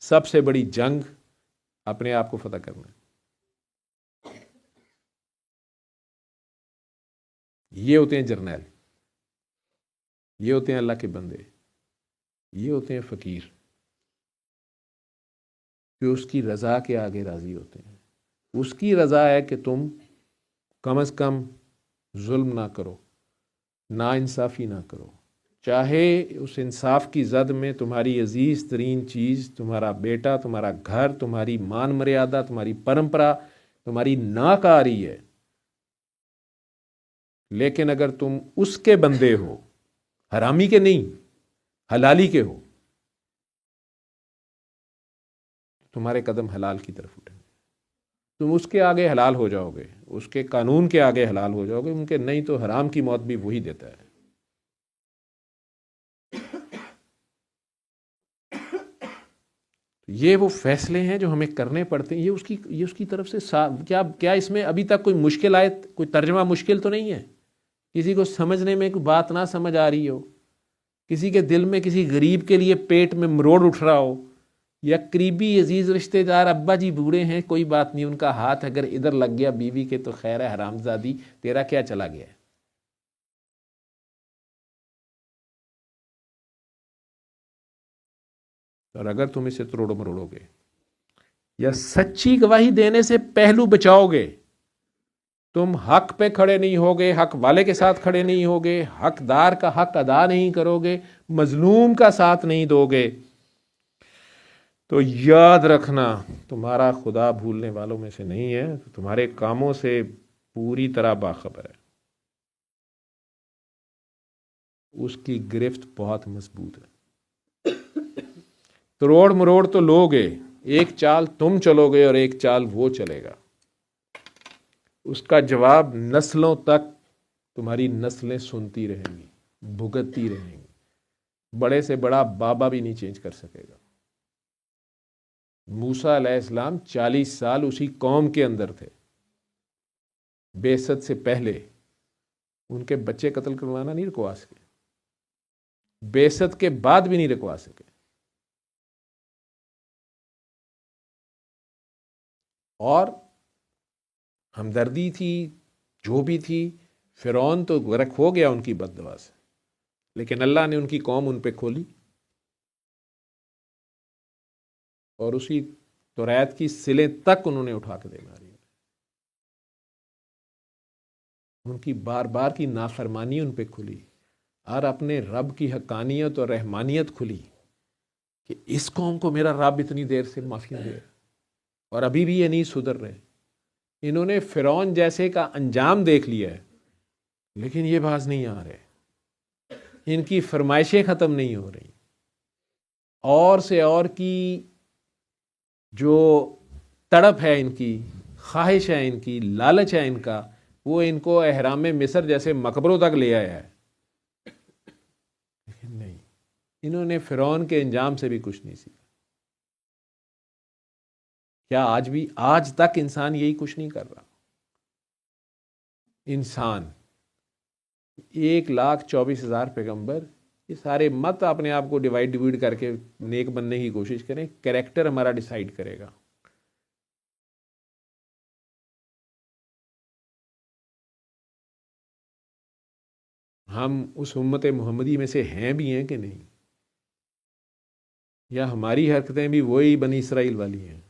سب سے بڑی جنگ اپنے آپ کو فتح کرنا ہے. یہ ہوتے ہیں جرنیل, یہ ہوتے ہیں اللہ کے بندے, یہ ہوتے ہیں فقیر, جو اس کی رضا کے آگے راضی ہوتے ہیں. اس کی رضا ہے کہ تم کم از کم ظلم نہ کرو, نا انصافی نہ کرو, چاہے اس انصاف کی زد میں تمہاری عزیز ترین چیز, تمہارا بیٹا, تمہارا گھر, تمہاری مان مریادہ, تمہاری پرمپرا, تمہاری ناک آ رہی ہے. لیکن اگر تم اس کے بندے ہو, حرامی کے نہیں, حلالی کے ہو, تمہارے قدم حلال کی طرف اٹھیں. تم اس کے آگے حلال ہو جاؤ گے, اس کے قانون کے آگے حلال ہو جاؤ گے, ان کے نہیں تو حرام کی موت بھی وہی دیتا ہے. یہ وہ فیصلے ہیں جو ہمیں کرنے پڑتے ہیں. یہ اس کی طرف سے کیا اس میں ابھی تک کوئی مشکل آئے, کوئی ترجمہ مشکل تو نہیں ہے؟ کسی کو سمجھنے میں کوئی بات نہ سمجھ آ رہی ہو, کسی کے دل میں کسی غریب کے لیے پیٹ میں مروڑ اٹھ رہا ہو, یا قریبی عزیز رشتہ دار ابا جی بوڑھے ہیں, کوئی بات نہیں, ان کا ہاتھ اگر ادھر لگ گیا بیوی کے تو خیر ہے, حرام زادی تیرا کیا چلا گیا ہے. اور اگر تم اسے تروڑو مروڑو گے یا سچی گواہی دینے سے پہلو بچاؤ گے, تم حق پہ کھڑے نہیں ہوگے, حق والے کے ساتھ کھڑے نہیں ہوگے, حقدار کا حق ادا نہیں کرو گے, مظلوم کا ساتھ نہیں دو گے, تو یاد رکھنا تمہارا خدا بھولنے والوں میں سے نہیں ہے, تمہارے کاموں سے پوری طرح باخبر ہے. اس کی گرفت بہت مضبوط ہے. تروڑ مروڑ تو لوگے, ایک چال تم چلو گے اور ایک چال وہ چلے گا. اس کا جواب نسلوں تک تمہاری نسلیں سنتی رہیں گی, بھگتتی رہیں گی. بڑے سے بڑا بابا بھی نہیں چینج کر سکے گا. موسیٰ علیہ السلام 40 سال اسی قوم کے اندر تھے, بعثت سے پہلے. ان کے بچے قتل کروانا نہیں رکوا سکے, بعثت کے بعد بھی نہیں رکوا سکے. اور ہمدردی تھی, جو بھی تھی, فرعون تو غرق ہو گیا ان کی بد دعا سے, لیکن اللہ نے ان کی قوم ان پہ کھولی, اور اسی توریت کی سلیں تک انہوں نے اٹھا کے دے ماری. ان کی بار بار کی نافرمانی ان پہ کھلی اور اپنے رب کی حقانیت اور رحمانیت کھلی کہ اس قوم کو میرا رب اتنی دیر سے معافی دے اور ابھی بھی یہ نہیں سدھر رہے. انہوں نے فرعون جیسے کا انجام دیکھ لیا ہے لیکن یہ باز نہیں آ رہے, ان کی فرمائشیں ختم نہیں ہو رہی, اور سے اور کی جو تڑپ ہے, ان کی خواہش ہے, ان کی لالچ ہے ان کا, وہ ان کو احرام مصر جیسے مقبروں تک لے آیا ہے. لیکن نہیں, انہوں نے فرعون کے انجام سے بھی کچھ نہیں سیکھا. کیا آج تک انسان یہی کچھ نہیں کر رہا؟ انسان 1,24,000 پیغمبر, یہ سارے مت اپنے آپ کو ڈیوائڈ کر کے نیک بننے کی کوشش کریں, کریکٹر ہمارا ڈیسائیڈ کرے گا. ہم اس امت محمدی میں سے ہیں بھی ہیں کہ نہیں, یا ہماری حرکتیں بھی وہی بنی اسرائیل والی ہیں,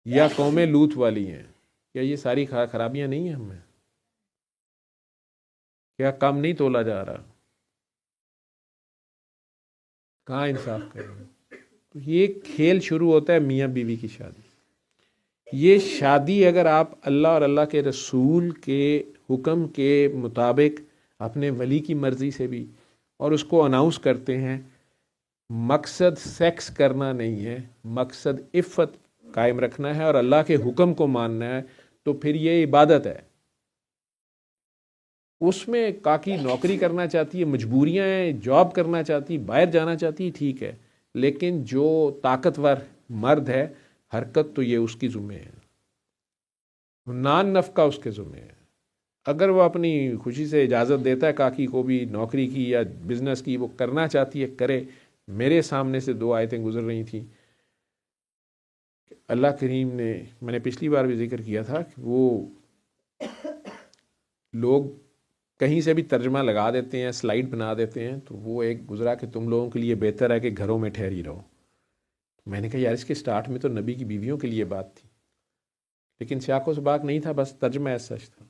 یا قوم لوط والی ہیں؟ کیا یہ ساری خرابیاں نہیں ہیں ہمیں؟ کیا کم نہیں تولا جا رہا؟ کہاں انصاف کریں؟ تو یہ کھیل شروع ہوتا ہے میاں بیوی کی شادی. یہ شادی اگر آپ اللہ اور اللہ کے رسول کے حکم کے مطابق اپنے ولی کی مرضی سے بھی اور اس کو اناؤنس کرتے ہیں, مقصد سیکس کرنا نہیں ہے, مقصد عفت قائم رکھنا ہے اور اللہ کے حکم کو ماننا ہے, تو پھر یہ عبادت ہے. اس میں کاکی نوکری کرنا چاہتی ہے, مجبوریاں ہیں, جاب کرنا چاہتی, باہر جانا چاہتی, ٹھیک ہے, لیکن جو طاقتور مرد ہے حرکت تو یہ اس کی ذمہ ہے, نان نفقہ اس کے ذمہ ہے. اگر وہ اپنی خوشی سے اجازت دیتا ہے کاکی کو بھی نوکری کی یا بزنس کی, وہ کرنا چاہتی ہے کرے. میرے سامنے سے 2 آیتیں گزر رہی تھیں. اللہ کریم نے, میں نے پچھلی بار بھی ذکر کیا تھا کہ وہ لوگ کہیں سے بھی ترجمہ لگا دیتے ہیں, سلائیڈ بنا دیتے ہیں, تو وہ ایک گزرا کہ تم لوگوں کے لیے بہتر ہے کہ گھروں میں ٹھہری رہو. میں نے کہا یار اس کے سٹارٹ میں تو نبی کی بیویوں کے لیے بات تھی, لیکن سیاق و سباق نہیں تھا, بس ترجمہ ایسا سچ تھا.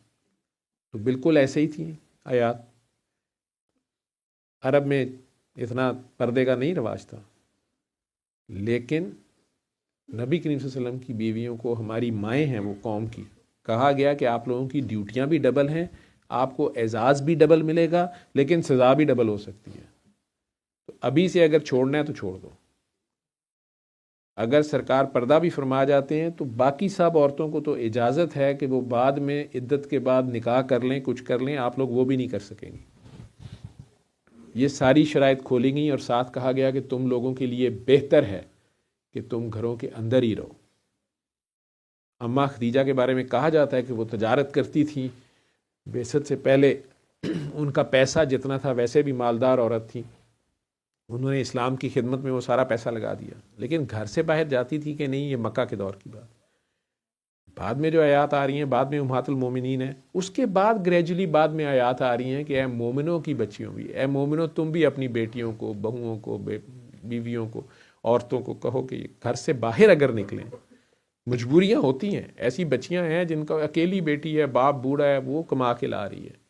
تو بالکل ایسے ہی تھی آیات. عرب میں اتنا پردے کا نہیں رواج تھا, لیکن نبی کریم صلی اللہ علیہ وسلم کی بیویوں کو, ہماری مائیں ہیں وہ قوم کی, کہا گیا کہ آپ لوگوں کی ڈیوٹیاں بھی ڈبل ہیں, آپ کو اعزاز بھی ڈبل ملے گا, لیکن سزا بھی ڈبل ہو سکتی ہے. تو ابھی سے اگر چھوڑنا ہے تو چھوڑ دو. اگر سرکار پردہ بھی فرما جاتے ہیں تو باقی سب عورتوں کو تو اجازت ہے کہ وہ بعد میں عدت کے بعد نکاح کر لیں, کچھ کر لیں, آپ لوگ وہ بھی نہیں کر سکیں گے. یہ ساری شرائط کھولی گئیں اور ساتھ کہا گیا کہ تم لوگوں کے لیے بہتر ہے کہ تم گھروں کے اندر ہی رہو. اماں خدیجہ کے بارے میں کہا جاتا ہے کہ وہ تجارت کرتی تھیں, بعثت سے پہلے ان کا پیسہ جتنا تھا ویسے بھی مالدار عورت تھی, انہوں نے اسلام کی خدمت میں وہ سارا پیسہ لگا دیا, لیکن گھر سے باہر جاتی تھی کہ نہیں. یہ مکہ کے دور کی بات. بعد میں جو آیات آ رہی ہیں, بعد میں امہات المومنین ہیں, اس کے بعد گریجولی بعد میں آیات آ رہی ہیں کہ اے مومنوں کی بچیوں بھی, اے مومنوں تم بھی اپنی بیٹیوں کو, بہوؤں کو, بیویوں کو, عورتوں کو کہو کہ گھر سے باہر اگر نکلیں, مجبوریاں ہوتی ہیں. ایسی بچیاں ہیں جن کا اکیلی بیٹی ہے, باپ بوڑھا ہے, وہ کما کے لا رہی ہے,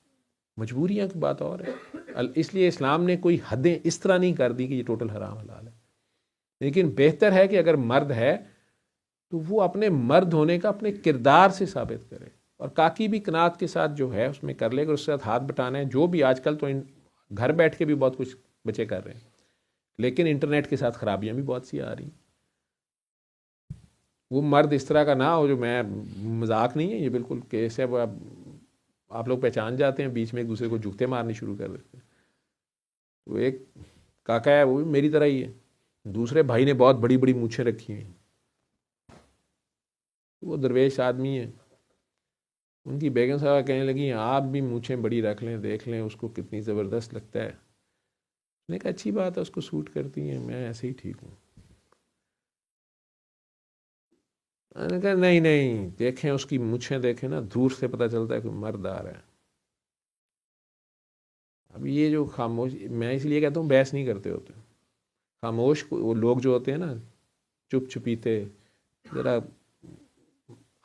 مجبوریاں کی بات اور ہے. اس لیے اسلام نے کوئی حدیں اس طرح نہیں کر دی کہ یہ ٹوٹل حرام حلال ہے. لیکن بہتر ہے کہ اگر مرد ہے تو وہ اپنے مرد ہونے کا اپنے کردار سے ثابت کرے, اور کاکی بھی قناعت کے ساتھ جو ہے اس میں کر لے, اگر اس کے ساتھ ہاتھ بٹانا ہے. جو بھی آج کل تو گھر بیٹھ کے بھی بہت کچھ بچے کر رہے ہیں, لیکن انٹرنیٹ کے ساتھ خرابیاں بھی بہت سی آ رہی ہیں. وہ مرد اس طرح کا نہ ہو, جو, میں مذاق نہیں ہے, یہ بالکل کیس ہے. وہ آپ لوگ پہچان جاتے ہیں, بیچ میں ایک دوسرے کو جوتے مارنے شروع کر دیتے ہیں. وہ ایک کاکا ہے, وہ بھی میری طرح ہی ہے. دوسرے بھائی نے بہت بڑی بڑی مونچھیں رکھی ہیں, وہ درویش آدمی ہے. ان کی بیگم صاحبہ کہنے لگی آپ بھی مونچھیں بڑی رکھ لیں, دیکھ لیں اس کو کتنی زبردست لگتا ہے. اس نے کہا اچھی بات ہے, اس کو سوٹ کرتی ہیں, میں ایسے ہی ٹھیک ہوں. میں نے کہا نہیں نہیں, دیکھیں اس کی مونچھیں دیکھیں نا, دور سے پتہ چلتا ہے کہ مرد آ رہا ہے. اب یہ جو خاموش, میں اس لیے کہتا ہوں بحث نہیں کرتے ہوتے. خاموش وہ لوگ جو ہوتے ہیں نا, چپ چپیتے, ذرا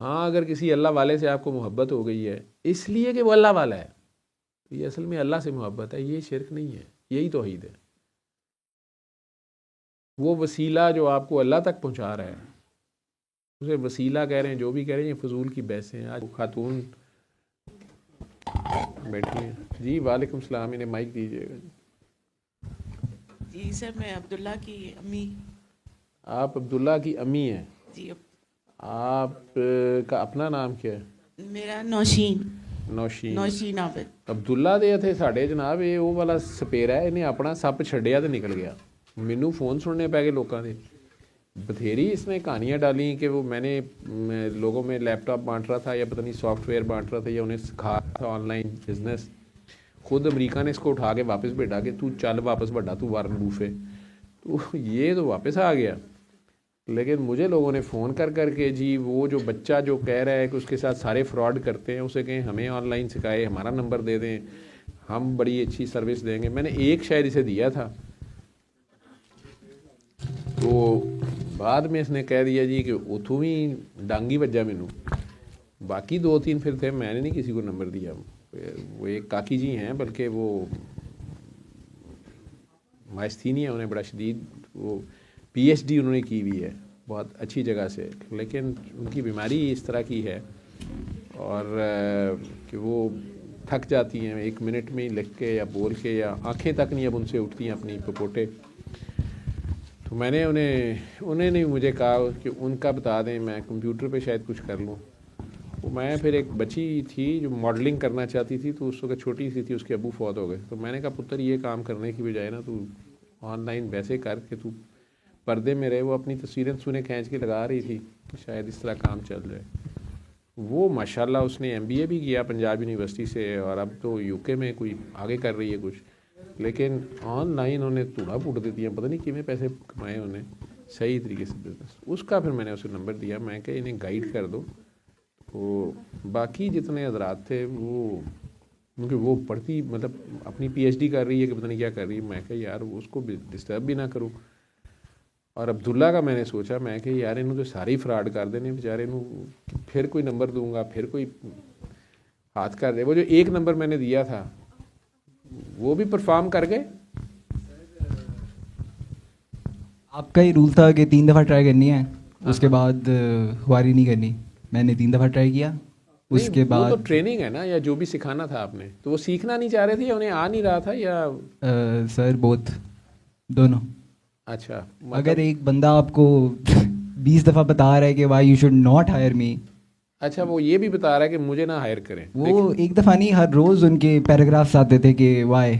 ہاں اگر کسی اللہ والے سے آپ کو محبت ہو گئی ہے اس لیے کہ وہ اللہ والا ہے، یہ اصل میں اللہ سے محبت ہے، یہ شرک نہیں ہے، یہی توحید ہے۔ وہ وسیلہ جو آپ کو اللہ تک پہنچا رہا ہے اسے وسیلہ کہہ رہے ہیں، جو بھی کہہ رہے ہیں، یہ فضول کی بحثیں ہیں۔ آج خاتون بیٹھی ہیں جی، وعلیکم السلام، انہیں مائک دیجیے گا۔ جی سر، میں عبداللہ کی امی۔ آپ عبداللہ کی امی ہیں؟ جی آپ کا اپنا نام کیا ہے؟ میرا نوشین نوشین عابد۔ عبداللہ دے اتنے ساڈے جناب یہ وہ والا سپیرا ہے، انہیں اپنا سپ چھڈیا تو نکل گیا۔ مینوں فون سننے پੈ گئے لوگوں کے، بتھیری اس نے کہانیاں ڈالی کہ وہ میں نے لوگوں میں لیپ ٹاپ بانٹ رہا تھا یا پتہ نہیں سافٹ ویئر بانٹ رہا تھا یا انہیں سکھا رہا تھا آن لائن بزنس، خود امریکہ نے اس کو اٹھا کے واپس بھیجا کہ تو چل واپس بڑھا، تو وارن بوفے، تو یہ تو واپس آ گیا۔ لیکن مجھے لوگوں نے فون کر کر کے جی وہ جو بچہ جو کہہ رہا ہے کہ اس کے ساتھ سارے فراڈ کرتے ہیں اسے کہیں ہمیں آن لائن سکھائے، ہمارا نمبر دے دیں، ہم بڑی اچھی سروس دیں گے۔ میں نے ایک شاید اسے دیا تھا، تو بعد میں اس نے کہہ دیا جی کہ اتوں ہی ڈانگی بجا مینوں، باقی 2-3 پھر تھے، میں نے نہیں کسی کو نمبر دیا۔ وہ ایک کاکی جی ہیں، بلکہ وہ مائستھینیا، انہیں بڑا شدید وہ پی ایچ ڈی انہوں نے کی ہوئی ہے بہت اچھی جگہ سے، لیکن ان کی بیماری اس طرح کی ہے اور کہ وہ تھک جاتی ہیں 1 منٹ میں ہی لکھ کے یا بول کے، یا آنکھیں تک نہیں اب ان سے اٹھتی ہیں اپنی پپوٹے۔ تو میں نے انہیں نے مجھے کہا کہ ان کا بتا دیں، میں کمپیوٹر پہ شاید کچھ کر لوں۔ وہ میں پھر ایک بچی تھی جو ماڈلنگ کرنا چاہتی تھی، تو اس وقت چھوٹی سی تھی، اس کے ابو فوت ہو گئے، تو میں نے کہا پتر یہ کام کرنے کی بجائے نا تو آن لائن ویسے کر کے تو پردے میں رہے۔ وہ اپنی تصویریں کھینچ کے لگا رہی تھی، شاید اس طرح کام چل رہا ہے۔ وہ ماشاءاللہ اس نے ایم بی اے بھی کیا پنجاب یونیورسٹی سے، اور اب تو یو کے میں کوئی آگے کر رہی ہے کچھ، لیکن آن لائن انہیں توڑا پھوٹ دیتی ہیں، پتہ نہیں کیویں پیسے کمائے انہیں صحیح طریقے سے بزنس۔ اس کا پھر میں نے اسے نمبر دیا، میں کہ انہیں گائیڈ کر دو۔ تو باقی جتنے حضرات تھے وہ، کیونکہ وہ پڑھتی مطلب اپنی پی ایچ ڈی کر رہی ہے کہ پتہ نہیں کیا کر رہی ہے، میں کہ یار اس کو ڈسٹرب بھی نہ کروں۔ اور عبداللہ کا میں نے سوچا، میں کہ یار انہوں تو سارے ہی فراڈ کر دینے بیچارے، انہوں پھر کوئی نمبر دوں گا، پھر کوئی ہاتھ کر دے۔ وہ جو ایک نمبر میں نے دیا تھا وہ بھی پرفارم کر گئے۔ آپ کا ہی رول تھا کہ 3 دفعہ ٹرائی کرنی ہے، اس کے بعد ہواری نہیں کرنی۔ میں نے 3 دفعہ ٹرائی کیا، اس کے بعد وہ تو ٹریننگ ہے نا، یا جو بھی سکھانا تھا آپ نے، تو وہ سیکھنا نہیں چاہ رہے تھے یا انہیں آ نہیں رہا تھا یا سر بوتھ دونوں۔ اچھا اگر ایک بندہ آپ کو 20 دفعہ بتا رہا ہے کہ why you should not hire me, اچھا وہ یہ بھی بتا رہا ہے کہ مجھے نہ ہائر کریں، وہ ایک دفعہ نہیں، ہر روز ان کے پیراگرافس آتے تھے کہ وائی،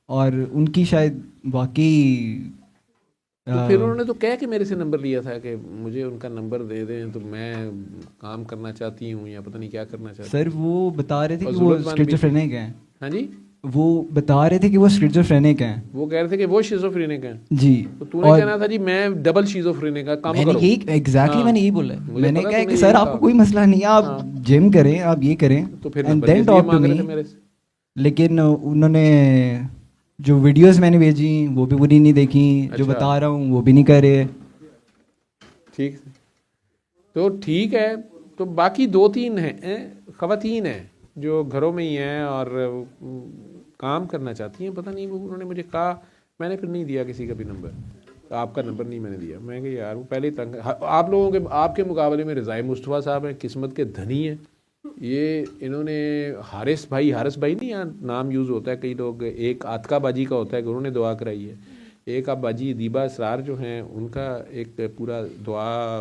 اور ان کی شاید واقعی تو پھر انہوں نے تو کہہ کہ میرے سے نمبر لیا تھا کہ مجھے ان کا نمبر دے دیں تو میں کام کرنا چاہتی ہوں یا پتہ نہیں کیا کرنا چاہتی ہوں۔ سر وہ بتا رہے تھے کہ وہ اسکیزوفرینک ہیں۔ ہاں جی، وہ بتا رہے تھے کہ وہ اسکیزوفرینک ہیں۔ وہ کہہ رہے تھے کہ وہ شیزوفرینک ہیں جی، تو تو نے کہنا تھا جی میں ڈبل شیزوفرینک کا کام کرو۔ ایگزیکٹلی میں نے یہی بولا، میں نے کہا کہ سر آپ کو کوئی مسئلہ نہیں ہے، آپ جم کریں، آپ یہ کریں، تو پھر and then talk to me. لیکن انہوں نے جو ویڈیوز میں نے بھیجی وہ بھی پوری نہیں دیکھی، جو بتا رہا ہوں وہ بھی نہیں کر رہے۔ ٹھیک تو ٹھیک ہے، تو باقی 2-3 ہیں خواتین ہیں جو گھروں میں ہی ہیں اور کام کرنا چاہتی ہیں، پتہ نہیں وہ انہوں نے مجھے کہا، میں نے پھر نہیں دیا کسی کا بھی نمبر، آپ کا نمبر نہیں میں نے دیا۔ میں کہ یار وہ پہلے تنگ، آپ لوگوں کے آپ کے مقابلے میں رضائے مصطفیٰ صاحب ہیں، قسمت کے دھنی ہیں یہ۔ انہوں نے حارث بھائی نہیں یہاں نام یوز ہوتا ہے کئی لوگ، ایک آتکا باجی کا ہوتا ہے کہ انہوں نے دعا کرائی ہے، ایک آپ باجی دیبا اسرار جو ہیں ان کا ایک پورا دعا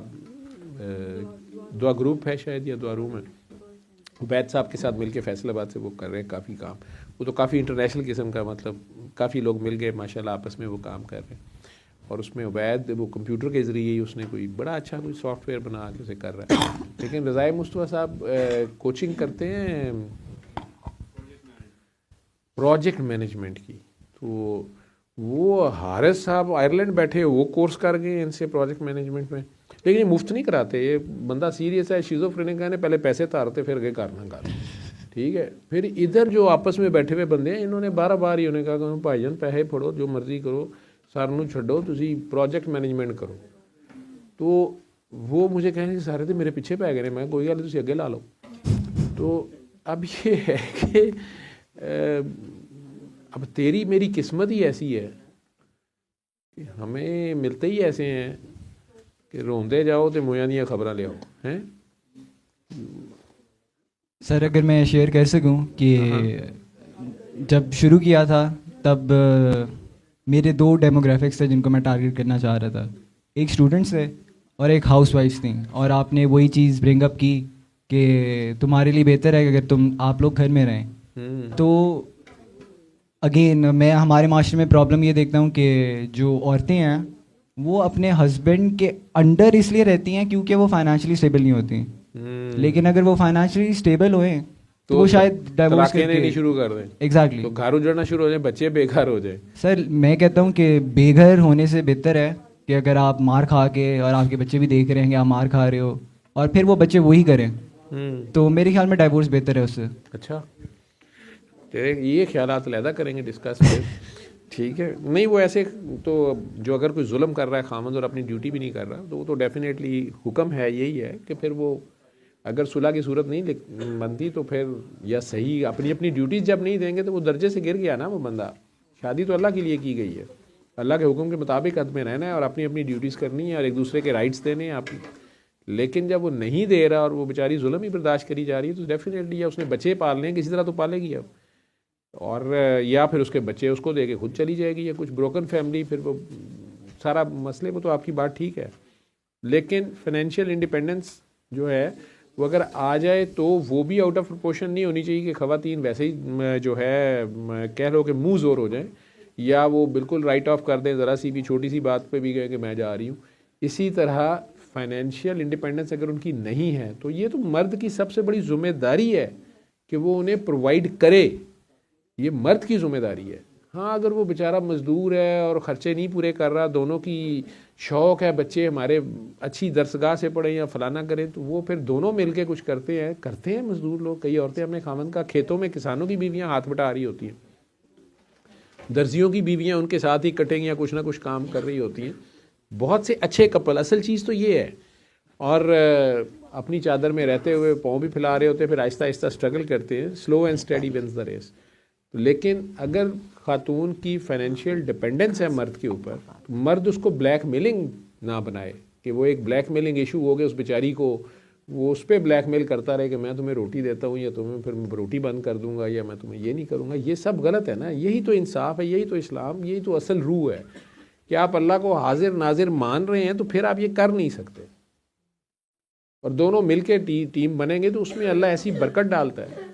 گروپ ہے شاید یا دعا روم ہے، عبید صاحب کے ساتھ مل کے فیصل آباد سے وہ کر رہے ہیں کافی کام، وہ تو کافی انٹرنیشنل قسم کا، مطلب کافی لوگ مل گئے ماشاءاللہ آپس میں وہ کام کر رہے ہیں۔ اور اس میں عبید وہ کمپیوٹر کے ذریعے ہی اس نے کوئی بڑا اچھا کوئی سافٹ ویئر بنا کے اسے کر رہا ہے۔ لیکن رضائے مصطفیٰ صاحب کوچنگ کرتے ہیں پروجیکٹ مینجمنٹ کی، تو وہ حارث صاحب آئرلینڈ بیٹھے وہ کورس کر گئے ان سے پروجیکٹ مینجمنٹ میں، لیکن یہ مفت نہیں کراتے، یہ بندہ سیریس ہے شیزوفرینک نے پہلے پیسے تارتے پھر گئے کرنا کر، ٹھیک ہے۔ پھر ادھر جو آپس میں بیٹھے ہوئے بندے ہیں انہوں نے 12 بار ہی انہوں نے کہا کہ بھائی جان پیسے پھڑو جو مرضی کرو، سارنوں چھڈو تسی پروجیکٹ مینجمنٹ کرو۔ تو وہ مجھے کہیں کہ سارے دن میرے پیچھے پہ گئے میں کوئی گل تسی اگے لا لو. تو اب یہ ہے کہ اب تیری میری قسمت ہی ایسی ہے کہ ہمیں ملتے ہی ایسے ہیں کہ روندے جاؤ تو مویاں دیاں خبراں لے آؤ ہیں. سر اگر میں شیئر کر سکوں کہ جب شروع کیا تھا تب میرے 2 ڈیموگرافکس تھے جن کو میں ٹارگیٹ کرنا چاہ رہا تھا. ایک اسٹوڈنٹس تھے اور ایک ہاؤس وائفس تھیں. اور آپ نے وہی چیز برنگ اپ کی کہ تمہارے لیے بہتر ہے کہ اگر آپ لوگ گھر میں رہیں. تو اگین میں ہمارے معاشرے میں پرابلم یہ دیکھتا ہوں کہ جو عورتیں ہیں وہ اپنے ہسبینڈ کے انڈر اس لیے رہتی ہیں کیونکہ وہ فائنینشلی اسٹیبل نہیں ہوتی. لیکن اگر وہ فائنینشلی اسٹیبل ہوئیں تو وہ شاید ڈائیورس نہیں شروع کر دیں. ایگزیکٹلی تو گھر اجڑنا شروع ہو جائے, بچے بے گھر ہو جائیں. سر میں کہتا ہوں کہ بے گھر ہونے سے بہتر ہے کہ اگر آپ مار کھا کے اور آپ کے بچے بھی دیکھ رہے ہیں کہ آپ مار کھا رہے ہو اور پھر وہ بچے وہی کریں تو میرے خیال میں ڈائیورس بہتر ہے اس سے. اچھا یہ خیالات علیحدہ کریں گے ڈسکس پھر. ٹھیک ہے. نہیں وہ ایسے تو جو اگر کوئی ظلم کر رہا ہے خامند اور اپنی ڈیوٹی بھی نہیں کر رہا تو وہ تو ڈیفینیٹلی حکم ہے یہی ہے کہ پھر وہ اگر صلح کی صورت نہیں بنتی تو پھر یا صحیح اپنی ڈیوٹیز جب نہیں دیں گے تو وہ درجے سے گر گیا نا وہ بندہ. شادی تو اللہ کے لیے کی گئی ہے, اللہ کے حکم کے مطابق حد میں رہنا ہے اور اپنی ڈیوٹیز کرنی ہے اور ایک دوسرے کے رائٹس دینے ہیں آپ. لیکن جب وہ نہیں دے رہا اور وہ بیچاری ظلم ہی برداشت کری جا رہی ہے تو ڈیفینیٹلی یا اس نے بچے پالنے ہیں کسی طرح تو پالے گی اب, اور یا پھر اس کے بچے اس کو دے کے خود چلی جائے گی, یا کچھ بروکن فیملی پھر وہ سارا مسئلے وہ تو آپ کی بات ٹھیک ہے. لیکن فائنینشیل انڈیپینڈنس جو ہے وہ اگر آ جائے تو وہ بھی آؤٹ آف پرپورشن نہیں ہونی چاہیے کہ خواتین ویسے ہی جو ہے کہہ لو کہ منہ زور ہو جائیں یا وہ بالکل رائٹ آف کر دیں ذرا سی بھی چھوٹی سی بات پہ بھی گئے کہ میں جا رہی ہوں. اسی طرح فائنینشیل انڈیپینڈنس اگر ان کی نہیں ہے تو یہ تو مرد کی سب سے بڑی ذمہ داری ہے کہ وہ انہیں پرووائڈ کرے. یہ مرد کی ذمہ داری ہے. ہاں اگر وہ بیچارہ مزدور ہے اور خرچے نہیں پورے کر رہا, دونوں کی شوق ہے بچے ہمارے اچھی درسگاہ سے پڑھیں یا فلانا کریں, تو وہ پھر دونوں مل کے کچھ کرتے ہیں مزدور لوگ. کئی عورتیں اپنے خامن کا کھیتوں میں کسانوں کی بیویاں ہاتھ بٹا رہی ہوتی ہیں, درزیوں کی بیویاں ان کے ساتھ ہی کٹنگ یا کچھ نہ کچھ کام کر رہی ہوتی ہیں. بہت سے اچھے کپل. اصل چیز تو یہ ہے. اور اپنی چادر میں رہتے ہوئے پاؤں بھی پھیلا رہے ہوتے ہیں, پھر آہستہ آہستہ اسٹرگل کرتے ہیں. Slow and steady wins the race. لیکن اگر خاتون کی فائنینشیل ڈپینڈنس ہے مرد کے اوپر, تو مرد اس کو بلیک میلنگ نہ بنائے کہ وہ ایک بلیک میلنگ ایشو ہو گیا اس بیچاری کو, وہ اس پہ بلیک میل کرتا رہے کہ میں تمہیں روٹی دیتا ہوں یا تمہیں پھر روٹی بند کر دوں گا یا میں تمہیں یہ نہیں کروں گا. یہ سب غلط ہے نا. یہی تو انصاف ہے, یہی تو اسلام, یہی تو اصل روح ہے کہ آپ اللہ کو حاضر ناظر مان رہے ہیں تو پھر آپ یہ کر نہیں سکتے. اور دونوں مل کے ٹیم بنیں گے تو اس میں اللہ ایسی برکت ڈالتا ہے.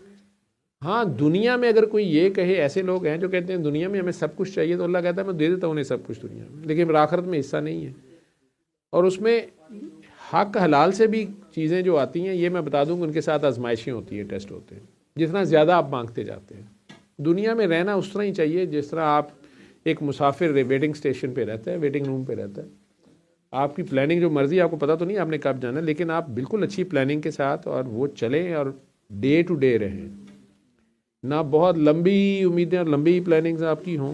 ہاں دنیا میں اگر کوئی یہ کہے, ایسے لوگ ہیں جو کہتے ہیں دنیا میں ہمیں سب کچھ چاہیے, تو اللہ کہتا ہے میں دے دیتا ہوں انہیں سب کچھ دنیا میں, لیکن آخرت میں حصہ نہیں ہے. اور اس میں حق حلال سے بھی چیزیں جو آتی ہیں یہ میں بتا دوں کہ ان کے ساتھ آزمائشیں ہوتی ہیں, ٹیسٹ ہوتے ہیں. جتنا زیادہ آپ مانگتے جاتے ہیں, دنیا میں رہنا اس طرح ہی چاہیے جس طرح آپ ایک مسافر ویٹنگ اسٹیشن پہ رہتا ہے, ویٹنگ روم پہ رہتا ہے. آپ کی پلاننگ جو مرضی, آپ کو پتہ تو نہیں آپ نے کب جانا, لیکن آپ بالکل اچھی پلاننگ کے ساتھ اور وہ چلیں اور ڈے ٹو ڈے رہیں. نہ بہت لمبی امیدیں اور لمبی پلاننگز آپ کی ہوں,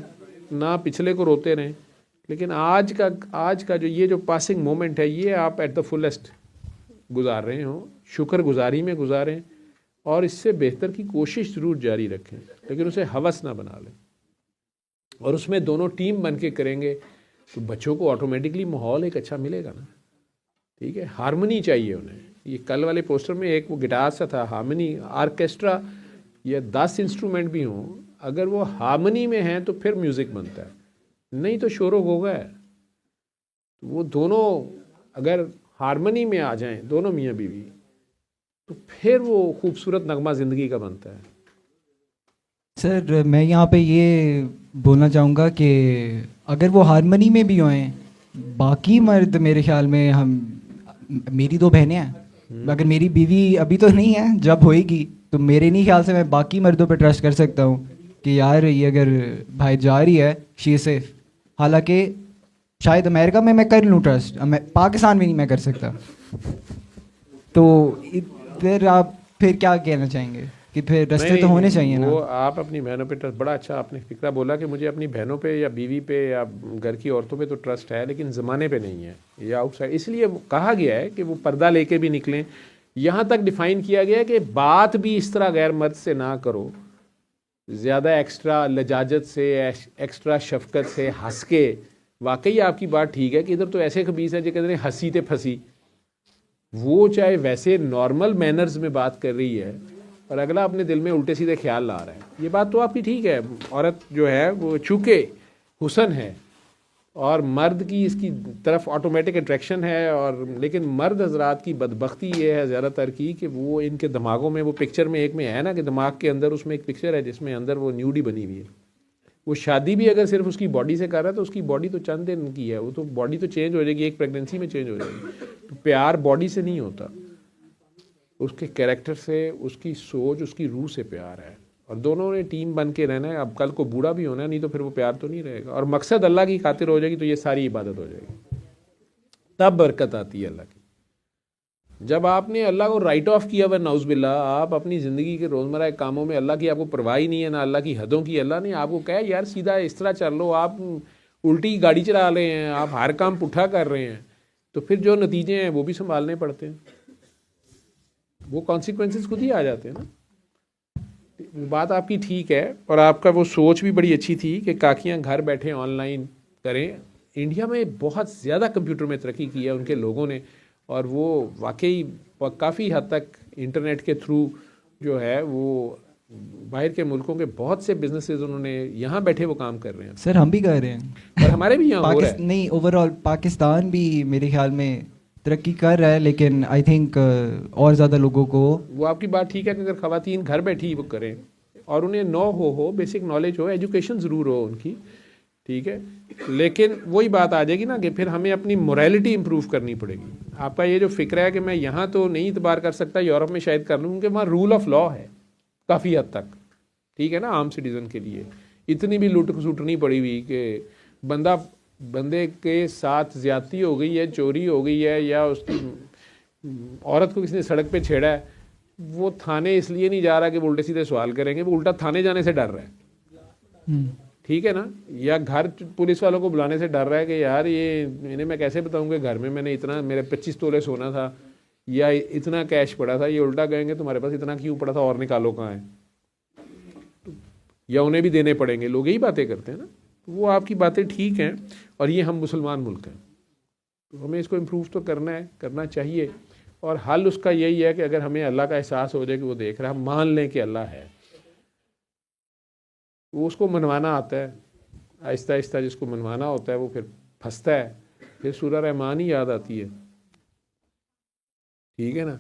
نہ پچھلے کو روتے رہیں, لیکن آج کا جو یہ جو پاسنگ مومنٹ ہے یہ آپ ایٹ دا فلیسٹ گزار رہے ہوں, شکر گزاری میں گزاریں, اور اس سے بہتر کی کوشش ضرور جاری رکھیں, لیکن اسے ہوس نہ بنا لیں. اور اس میں دونوں ٹیم بن کے کریں گے تو بچوں کو آٹومیٹکلی ماحول ایک اچھا ملے گا نا. ٹھیک ہے, ہارمنی چاہیے انہیں. یہ کل والے پوسٹر میں ایک وہ گٹار سا تھا, ہارمنی. آرکیسٹرا یا 10 انسٹرومنٹ بھی ہوں, اگر وہ ہارمنی میں ہیں تو پھر میوزک بنتا ہے, نہیں تو شور و غوغا ہے. وہ دونوں اگر ہارمنی میں آ جائیں, دونوں میاں بیوی, تو پھر وہ خوبصورت نغمہ زندگی کا بنتا ہے. سر میں یہاں پہ یہ بولنا چاہوں گا کہ اگر وہ ہارمنی میں بھی ہوئیں, باقی مرد میرے خیال میں میری 2 بہنیں ہیں, اگر میری بیوی ابھی تو نہیں ہے, جب ہوئے گی تو میرے نہیں خیال سے میں باقی مردوں پہ ٹرسٹ کر سکتا ہوں کہ یار یہ اگر بھائی جا رہی ہے شی از سیف. حالانکہ شاید امریکہ میں کر لوں ٹرسٹ, پاکستان میں نہیں میں کر سکتا. تو پھر آپ پھر کیا کہنا چاہیں گے؟ کہ پھر رستے تو ہونے چاہیے نا. وہ آپ اپنی بہنوں پہ ٹرسٹ, بڑا اچھا آپ نے فکرہ بولا کہ مجھے اپنی بہنوں پہ یا بیوی پہ یا گھر کی عورتوں پہ تو ٹرسٹ ہے, لیکن زمانے پہ نہیں ہے یا آؤٹ سائڈ. اس لیے کہا گیا ہے کہ وہ پردہ لے کے بھی نکلیں. یہاں تک ڈیفائن کیا گیا ہے کہ بات بھی اس طرح غیر مرد سے نہ کرو, زیادہ ایکسٹرا لجاجت سے, ایکسٹرا شفقت سے, ہنس کے. واقعی آپ کی بات ٹھیک ہے کہ ادھر تو ایسے خبیث ہے جو کہتے ہیں ہنسی تے پھنسی. وہ چاہے ویسے نارمل مینرز میں بات کر رہی ہے اور اگلا اپنے دل میں الٹے سیدھے خیال لا رہا ہے. یہ بات تو آپ کی ٹھیک ہے, عورت جو ہے وہ چونکہ حسن ہے اور مرد کی اس کی طرف آٹومیٹک اٹریکشن ہے, اور لیکن مرد حضرات کی بدبختی یہ ہے زیادہ تر کی کہ وہ ان کے دماغوں میں وہ پکچر میں ایک میں ہے نا کہ دماغ کے اندر اس میں ایک پکچر ہے جس میں اندر وہ نیوڈی بنی ہوئی ہے. وہ شادی بھی اگر صرف اس کی باڈی سے کر رہا ہے تو اس کی باڈی تو چند دن کی ہے, وہ تو باڈی تو چینج ہو جائے گی, ایک پریگننسی میں چینج ہو جائے گی. تو پیار باڈی سے نہیں ہوتا, اس کے کیریکٹر سے, اس کی سوچ, اس کی روح سے پیار ہے. اور دونوں نے ٹیم بن کے رہنا ہے. اب کل کو بوڑھا بھی ہونا ہے, نہیں تو پھر وہ پیار تو نہیں رہے گا. اور مقصد اللہ کی خاطر ہو جائے گی تو یہ ساری عبادت ہو جائے گی, تب برکت آتی ہے اللہ کی. جب آپ نے اللہ کو رائٹ آف کیا ہوا نعوذ باللہ, آپ اپنی زندگی کے روزمرہ کاموں میں اللہ کی آپ کو پرواہ ہی نہیں ہے, نہ اللہ کی حدوں کی. اللہ نے آپ کو کہا یار سیدھا اس طرح چل لو, آپ الٹی گاڑی چلا رہے ہیں, آپ ہر کام پٹھا کر رہے ہیں, تو پھر جو نتیجے ہیں وہ بھی سنبھالنے پڑتے ہیں, وہ کانسیکوینسز خود ہی آ جاتے ہیں نا. بات آپ کی ٹھیک ہے, اور آپ کا وہ سوچ بھی بڑی اچھی تھی کہ کاکیاں گھر بیٹھے آن لائن کریں. انڈیا میں بہت زیادہ کمپیوٹر میں ترقی کی ہے ان کے لوگوں نے, اور وہ واقعی کافی حد تک انٹرنیٹ کے تھرو جو ہے وہ باہر کے ملکوں کے بہت سے بزنسز انہوں نے یہاں بیٹھے وہ کام کر رہے ہیں. سر ہم بھی کر رہے ہیں, اور ہمارے بھی یہاں ہو رہا ہے. نہیں اوور آل پاکستان بھی میرے خیال میں ترقی کر رہا ہے, لیکن آئی تھنک اور زیادہ لوگوں کو. وہ آپ کی بات ٹھیک ہے کہ اگر خواتین گھر بیٹھی وہ کریں اور انہیں ہو بیسک نالج ہو, ایجوکیشن ضرور ہو ان کی, ٹھیک ہے, لیکن وہی بات آ جائے گی نا کہ پھر ہمیں اپنی مورالٹی امپروو کرنی پڑے گی. آپ کا یہ جو فکر ہے کہ میں یہاں تو نہیں اعتبار کر سکتا, یورپ میں شاید کر لوں کیونکہ وہاں رول آف لا ہے کافی حد تک, ٹھیک ہے نا, عام سٹیزن کے لیے اتنی بھی لوٹ کھسوٹ نہیں پڑی ہوئی کہ بندے کے ساتھ زیادتی ہو گئی ہے, چوری ہو گئی ہے, یا اس کی عورت کو کسی نے سڑک پہ چھیڑا ہے, وہ تھانے اس لیے نہیں جا رہا کہ وہ الٹے سیدھے سوال کریں گے, وہ الٹا تھانے جانے سے ڈر رہا ہے, ٹھیک ہے نا, یا گھر پولیس والوں کو بلانے سے ڈر رہا ہے کہ یار یہ انہیں میں کیسے بتاؤں کہ گھر میں نے اتنا, میرے 25 تولے سونا تھا یا اتنا کیش پڑا تھا, یہ الٹا کہیں گے تمہارے پاس اتنا کیوں پڑا تھا اور نکالو کہاں ہے, یا انہیں بھی دینے پڑیں گے. لوگ یہی باتیں کرتے ہیں نا. وہ آپ کی باتیں ٹھیک ہیں, اور یہ ہم مسلمان ملک ہیں, تو ہمیں اس کو امپروو تو کرنا چاہیے. اور حل اس کا یہی ہے کہ اگر ہمیں اللہ کا احساس ہو جائے کہ وہ دیکھ رہا ہے, ہم مان لیں کہ اللہ ہے, وہ اس کو منوانا آتا ہے آہستہ آہستہ, جس کو منوانا ہوتا ہے وہ پھر پھنستا ہے, پھر سورہ رحمان ہی یاد آتی ہے, ٹھیک ہے نا.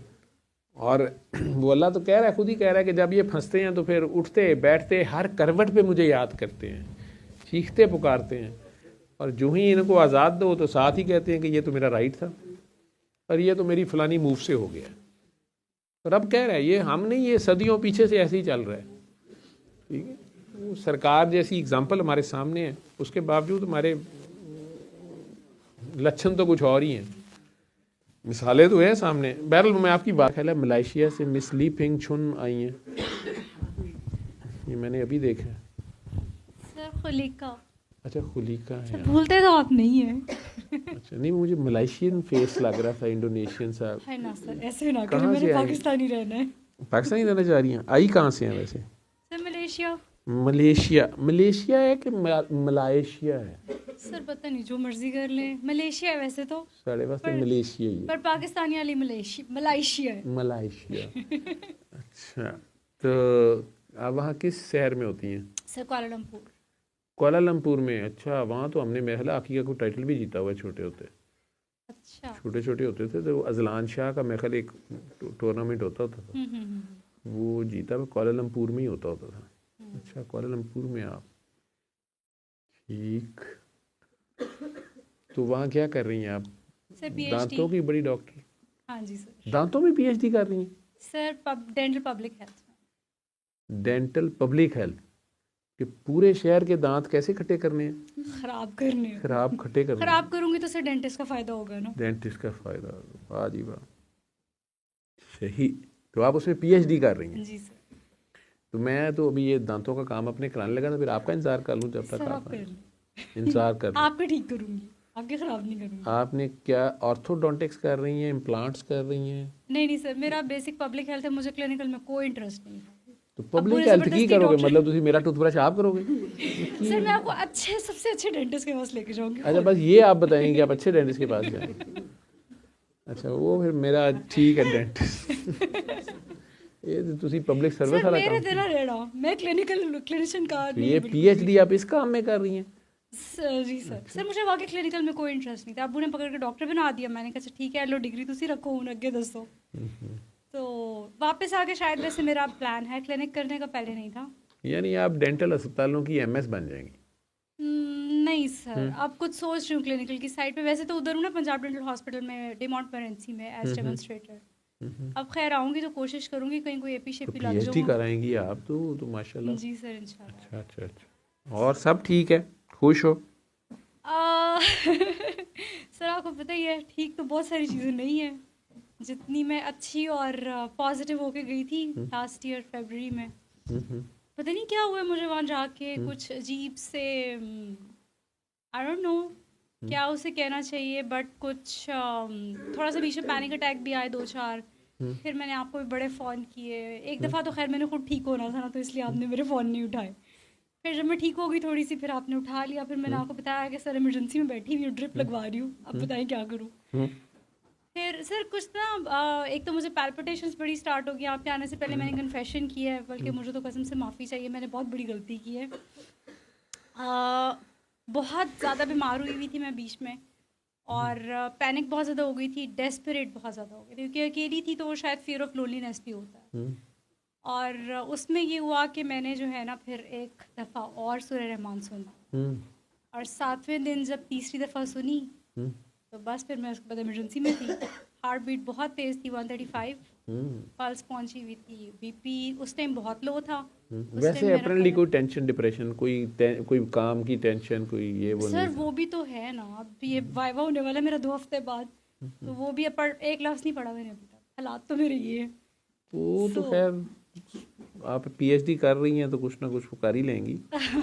اور وہ اللہ تو کہہ رہا ہے, خود ہی کہہ رہا ہے کہ جب یہ پھنستے ہیں تو پھر اٹھتے بیٹھتے ہر کروٹ پہ مجھے یاد کرتے ہیں, چیختے پکارتے ہیں, اور جو ہی ان کو آزاد دو تو ساتھ ہی کہتے ہیں کہ یہ تو میرا رائٹ تھا, اور یہ تو میری فلانی موو سے ہو گیا. اور اب کہہ رہا ہے یہ ہم نہیں, یہ صدیوں پیچھے سے ایسے ہی چل رہا ہے, ٹھیک ہے. سرکار جیسی اگزامپل ہمارے سامنے ہے, اس کے باوجود ہمارے لچھن تو کچھ اور ہی ہیں, مثالیں تو ہیں سامنے. بہرحال میں آپ کی بات ہے, ملائیشیا سے مس لی پنگ چن آئی ہیں, یہ میں نے ابھی دیکھا ہے. سر خلیقہ. اچھا خلیقہ ہے, بھولتے تو آپ نہیں ہیں. اچھا نہیں, مجھے ملائیشین فیس لگ رہا تھا, انڈونیشین سا. ہے نا سر, ایسے نہ کریں, میں نے پاکستانی رہنا ہے. پاکستانی رہنا چاہ رہی ہیں, آئی کہاں سے ہیں ویسے؟ سر ملیشیا. ملیشیا ہے کہ ملائیشیا ہے؟ سر پتہ نہیں, جو مرضی کر لیں. ملیشیا ہے ویسے تو, ساڑھے واسطے ملیشیا ہی, پر پاکستانی والی ملائیشیا ہے. ملائیشیا. اچھا, تو آپ وہاں کس شہر میں ہوتی ہیں؟ سر کوالالمپور. کوالالمپور میں, اچھا. وہاں تو ہم نے محلہ عقیقہ کو ٹائٹل بھی جیتا ہوا ہے, چھوٹے ہوتے تھے, تو ازلان شاہ کا محل ایک ٹورنامنٹ ہوتا تھا, وہ جیتا ہوا کوالالمپور میں ہی ہوتا تھا. اچھا, کوالالمپور میں آپ, ٹھیک. تو وہاں کیا کر رہی ہیں آپ؟ دانتوں کی بڑی ڈاکٹر؟ ہاں جی سر. دانتوں میں پی ایچ ڈی کر رہی ہیں؟ Sir dental public health. Dental public health, کہ پورے شہر کے دانت کیسے کھٹے کرنے ہیں؟ خراب کرنے. خراب کھٹے کرنے. خراب کروں گی تو سر ڈینٹسٹ کا فائدہ ہوگا نا. ڈینٹسٹ کا فائدہ, واہ جی واہ, صحیح. تو آپ اس میں پی ایچ ڈی کر رہی ہیں؟ جی سر. تو میں تو ابھی یہ دانتوں کا کام اپنے کرانے لگا تھا, پھر آپ کا انتظار کر لوں جب تک سر آپ آپ کر آئیں. لیں, انتظار کر لوں. آپ کا ٹھیک کروں گی, آپ کے خراب نہیں کروں گی. آپ نے کیا آرتھوڈونٹکس کر رہی ہیں, امپلانٹس کر رہی ہیں؟ نہیں سر, میرا بیسک پبلک ہیلتھ ہے, مجھے کلینکل میں کوئی انٹرسٹ نہیں ہے. تو پبلک ہیلتھ کی کرو گے مطلب تسی میرا ٹوتھ برش آپ کرو گے؟ سر میں آپ کو اچھے سب سے اچھے ڈینٹسٹ کے پاس لے کے جاؤں گی. اچھا بس یہ آپ بتائیں گے کہ آپ اچھے ڈینٹسٹ کے پاس جائیں. اچھا وہ پھر میرا ٹھیک ہے ڈینٹسٹ. یہ تو تسی پبلک سروس سر والا میرے کام. دینا ریڑا, میں کلینیشین کا یہ پی ایچ ڈی آپ اس کام میں کر رہی ہیں؟ جی سر مجھے واقعی کلینیکل میں کوئی انٹرسٹ نہیں تھا. ابو نے پکڑ کے ڈاکٹر بنا دیا, میں نے کہا ٹھیک ہے لو ڈگری تسی رکھو, ہوں اگے دسو. تو واپس آ کے شاید ویسے میرا پلان ہے کلینک کرنے کا, پہلے نہیں تھا. یعنی آپ ڈینٹل اسپتالوں کی ایم ایس بن جائیں گی؟ نہیں سر, اب کچھ سوچ رہی ہوں کلینیکل کی سائڈ پہ. ویسے تو ادھر ہوں نا پنجاب ڈینٹل ہاسپٹل میں ڈیمونٹ پرنسی میں ایز ڈیمونسٹریٹر. اب خیر آؤں گی تو کوشش کروں گی کہیں کوئی اے پی شیپی پی لگ ایچ ڈی جاؤں. کرائیں گی آپ تو ماشاء اللہ. جی سر انشاءاللہ. اچھا اچھا اچھا. اور سب ٹھیک ہے, خوش ہو؟ سر آپ کو پتہ ہی ہے ٹھیک تو بہت ساری چیزیں نہیں ہیں جتنی میں اچھی اور پازیٹیو ہو کے گئی تھی لاسٹ ایئر فیبرری میں. پتہ نہیں کیا ہوا ہے مجھے وہاں جا کے, کچھ عجیب سے آئی ڈونٹ نو کیا اسے کہنا چاہیے, بٹ کچھ تھوڑا سا بیچ میں پینک اٹیک بھی آئے 2-4. پھر میں نے آپ کو بھی بڑے فون کیے. ایک دفعہ تو خیر میں نے خود ٹھیک ہونا تھا نا, تو اس لیے آپ نے میرے فون نہیں اٹھائے. پھر جب میں ٹھیک ہو گئی تھوڑی سی, پھر آپ نے اٹھا لیا. پھر میں نے آپ کو بتایا کہ سر ایمرجنسی میں بیٹھی ہوئی ہوں, ڈرپ لگوا رہی ہوں, اب بتائیں کیا کروں. پھر سر کچھ نا ایک تو مجھے پیلپٹیشنس بڑی اسٹارٹ ہو گئی. آپ کے آنے سے پہلے میں نے کنفیشن کی ہے, بلکہ مجھے تو قسم سے معافی چاہیے, میں نے بہت بڑی غلطی کی ہے. بہت زیادہ بیمار ہوئی ہوئی تھی میں بیچ میں, اور پینک بہت زیادہ ہو گئی تھی, ڈیسپریٹ بہت زیادہ ہو گئی تھی, کیونکہ اکیلی تھی تو شاید فیئر آف لونلینس بھی ہوتا ہے. اور اس میں یہ ہوا کہ میں نے جو ہے نا پھر ایک دفعہ اور سورہ رحمان سنا, اور 7ویں دن جب تیسری دفعہ سنی تو بس پھر میں اس کے بعد ایمرجنسی میں تھی. ہارٹ بیٹ بہت تیز تھی, 135 پلس پہنچی ہوئی تھی. بی پی اس ٹائم بہت لو تھا. ویسے اپرینٹلی کوئی ٹینشن ڈپریشن, کوئی کام کی ٹینشن, کوئی یہ وہ سر نہیں؟ وہ بھی تو ہے نا, اب یہ وائوا ہونے والا ہے میرا 2 ہفتے بعد, تو وہ بھی ایک لفظ نہیں پڑھا میں نے ابھی تک. حالات تو میرے یہ ہیں. وہ تو خیر آپ پی ایچ ڈی کر رہی ہیں تو کچھ نہ کچھ کر ہی لیں گی.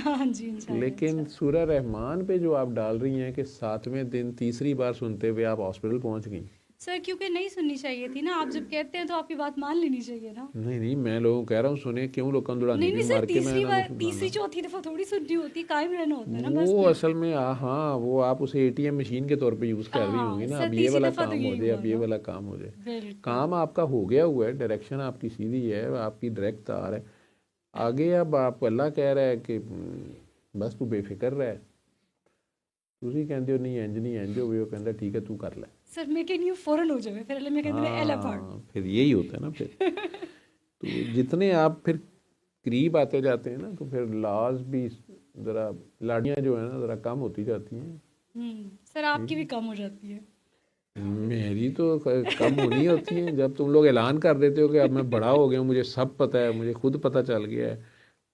ہاں جی انشاءاللہ. لیکن سورہ رحمان پہ جو آپ ڈال رہی ہیں کہ 7ویں دن تیسری بار سنتے ہوئے آپ ہاسپٹل پہنچ گئیں. سر کیونکہ نہیں سننی چاہیے تھی نا, آپ جب کہتے ہیں تو آپ کی بات مان لینی چاہیے نا. نہیں میں لوگوں کو کہہ رہا ہوں سنیں, کیوں لوگ کندڑانی نہیں کیوں سر, مار کے تیسری بار میں تیسری چوتھی دفعہ تھوڑی سننی ہوتی, قائم رہنا ہوتا ہے نا بس. وہ اصل میں ہاں وہ آپ اسے اے ٹی ایم مشین کے طور پہ یوز کر رہی ہوں گی نا. اب یہ والا کام ہو جائے, اب یہ والا کام ہو جائے. کام آپ کا ہو گیا ہوا ہے, ڈائریکشن آپ کی سیدھی ہے, آپ کی ڈائریکٹ تار ہے آگے. اب آپ کو اللہ کہہ رہا ہے کہ بس تو بے فکر رہ, تسی کہندے ہو نہیں انج ہوئے, وہ کہندا ٹھیک ہے تو کر لے. سر میں کہنی ہوں فوراً ہو جائے, پھر اللہ میں کہتے ہیں ایلا پھاڑ. پھر یہی ہوتا ہے نا. پھر تو جتنے آپ پھر قریب آتے جاتے ہیں نا, تو پھر لاز بھی ذرا, لاڑیاں جو ہیں نا ذرا کم ہوتی جاتی ہیں. سر آپ کی بھی کم ہو جاتی ہے. میری تو کم ہونی ہوتی ہیں جب تم لوگ اعلان کر دیتے ہو کہ اب میں بڑا ہو گیا ہوں, مجھے سب پتہ ہے, مجھے خود پتہ چل گیا ہے.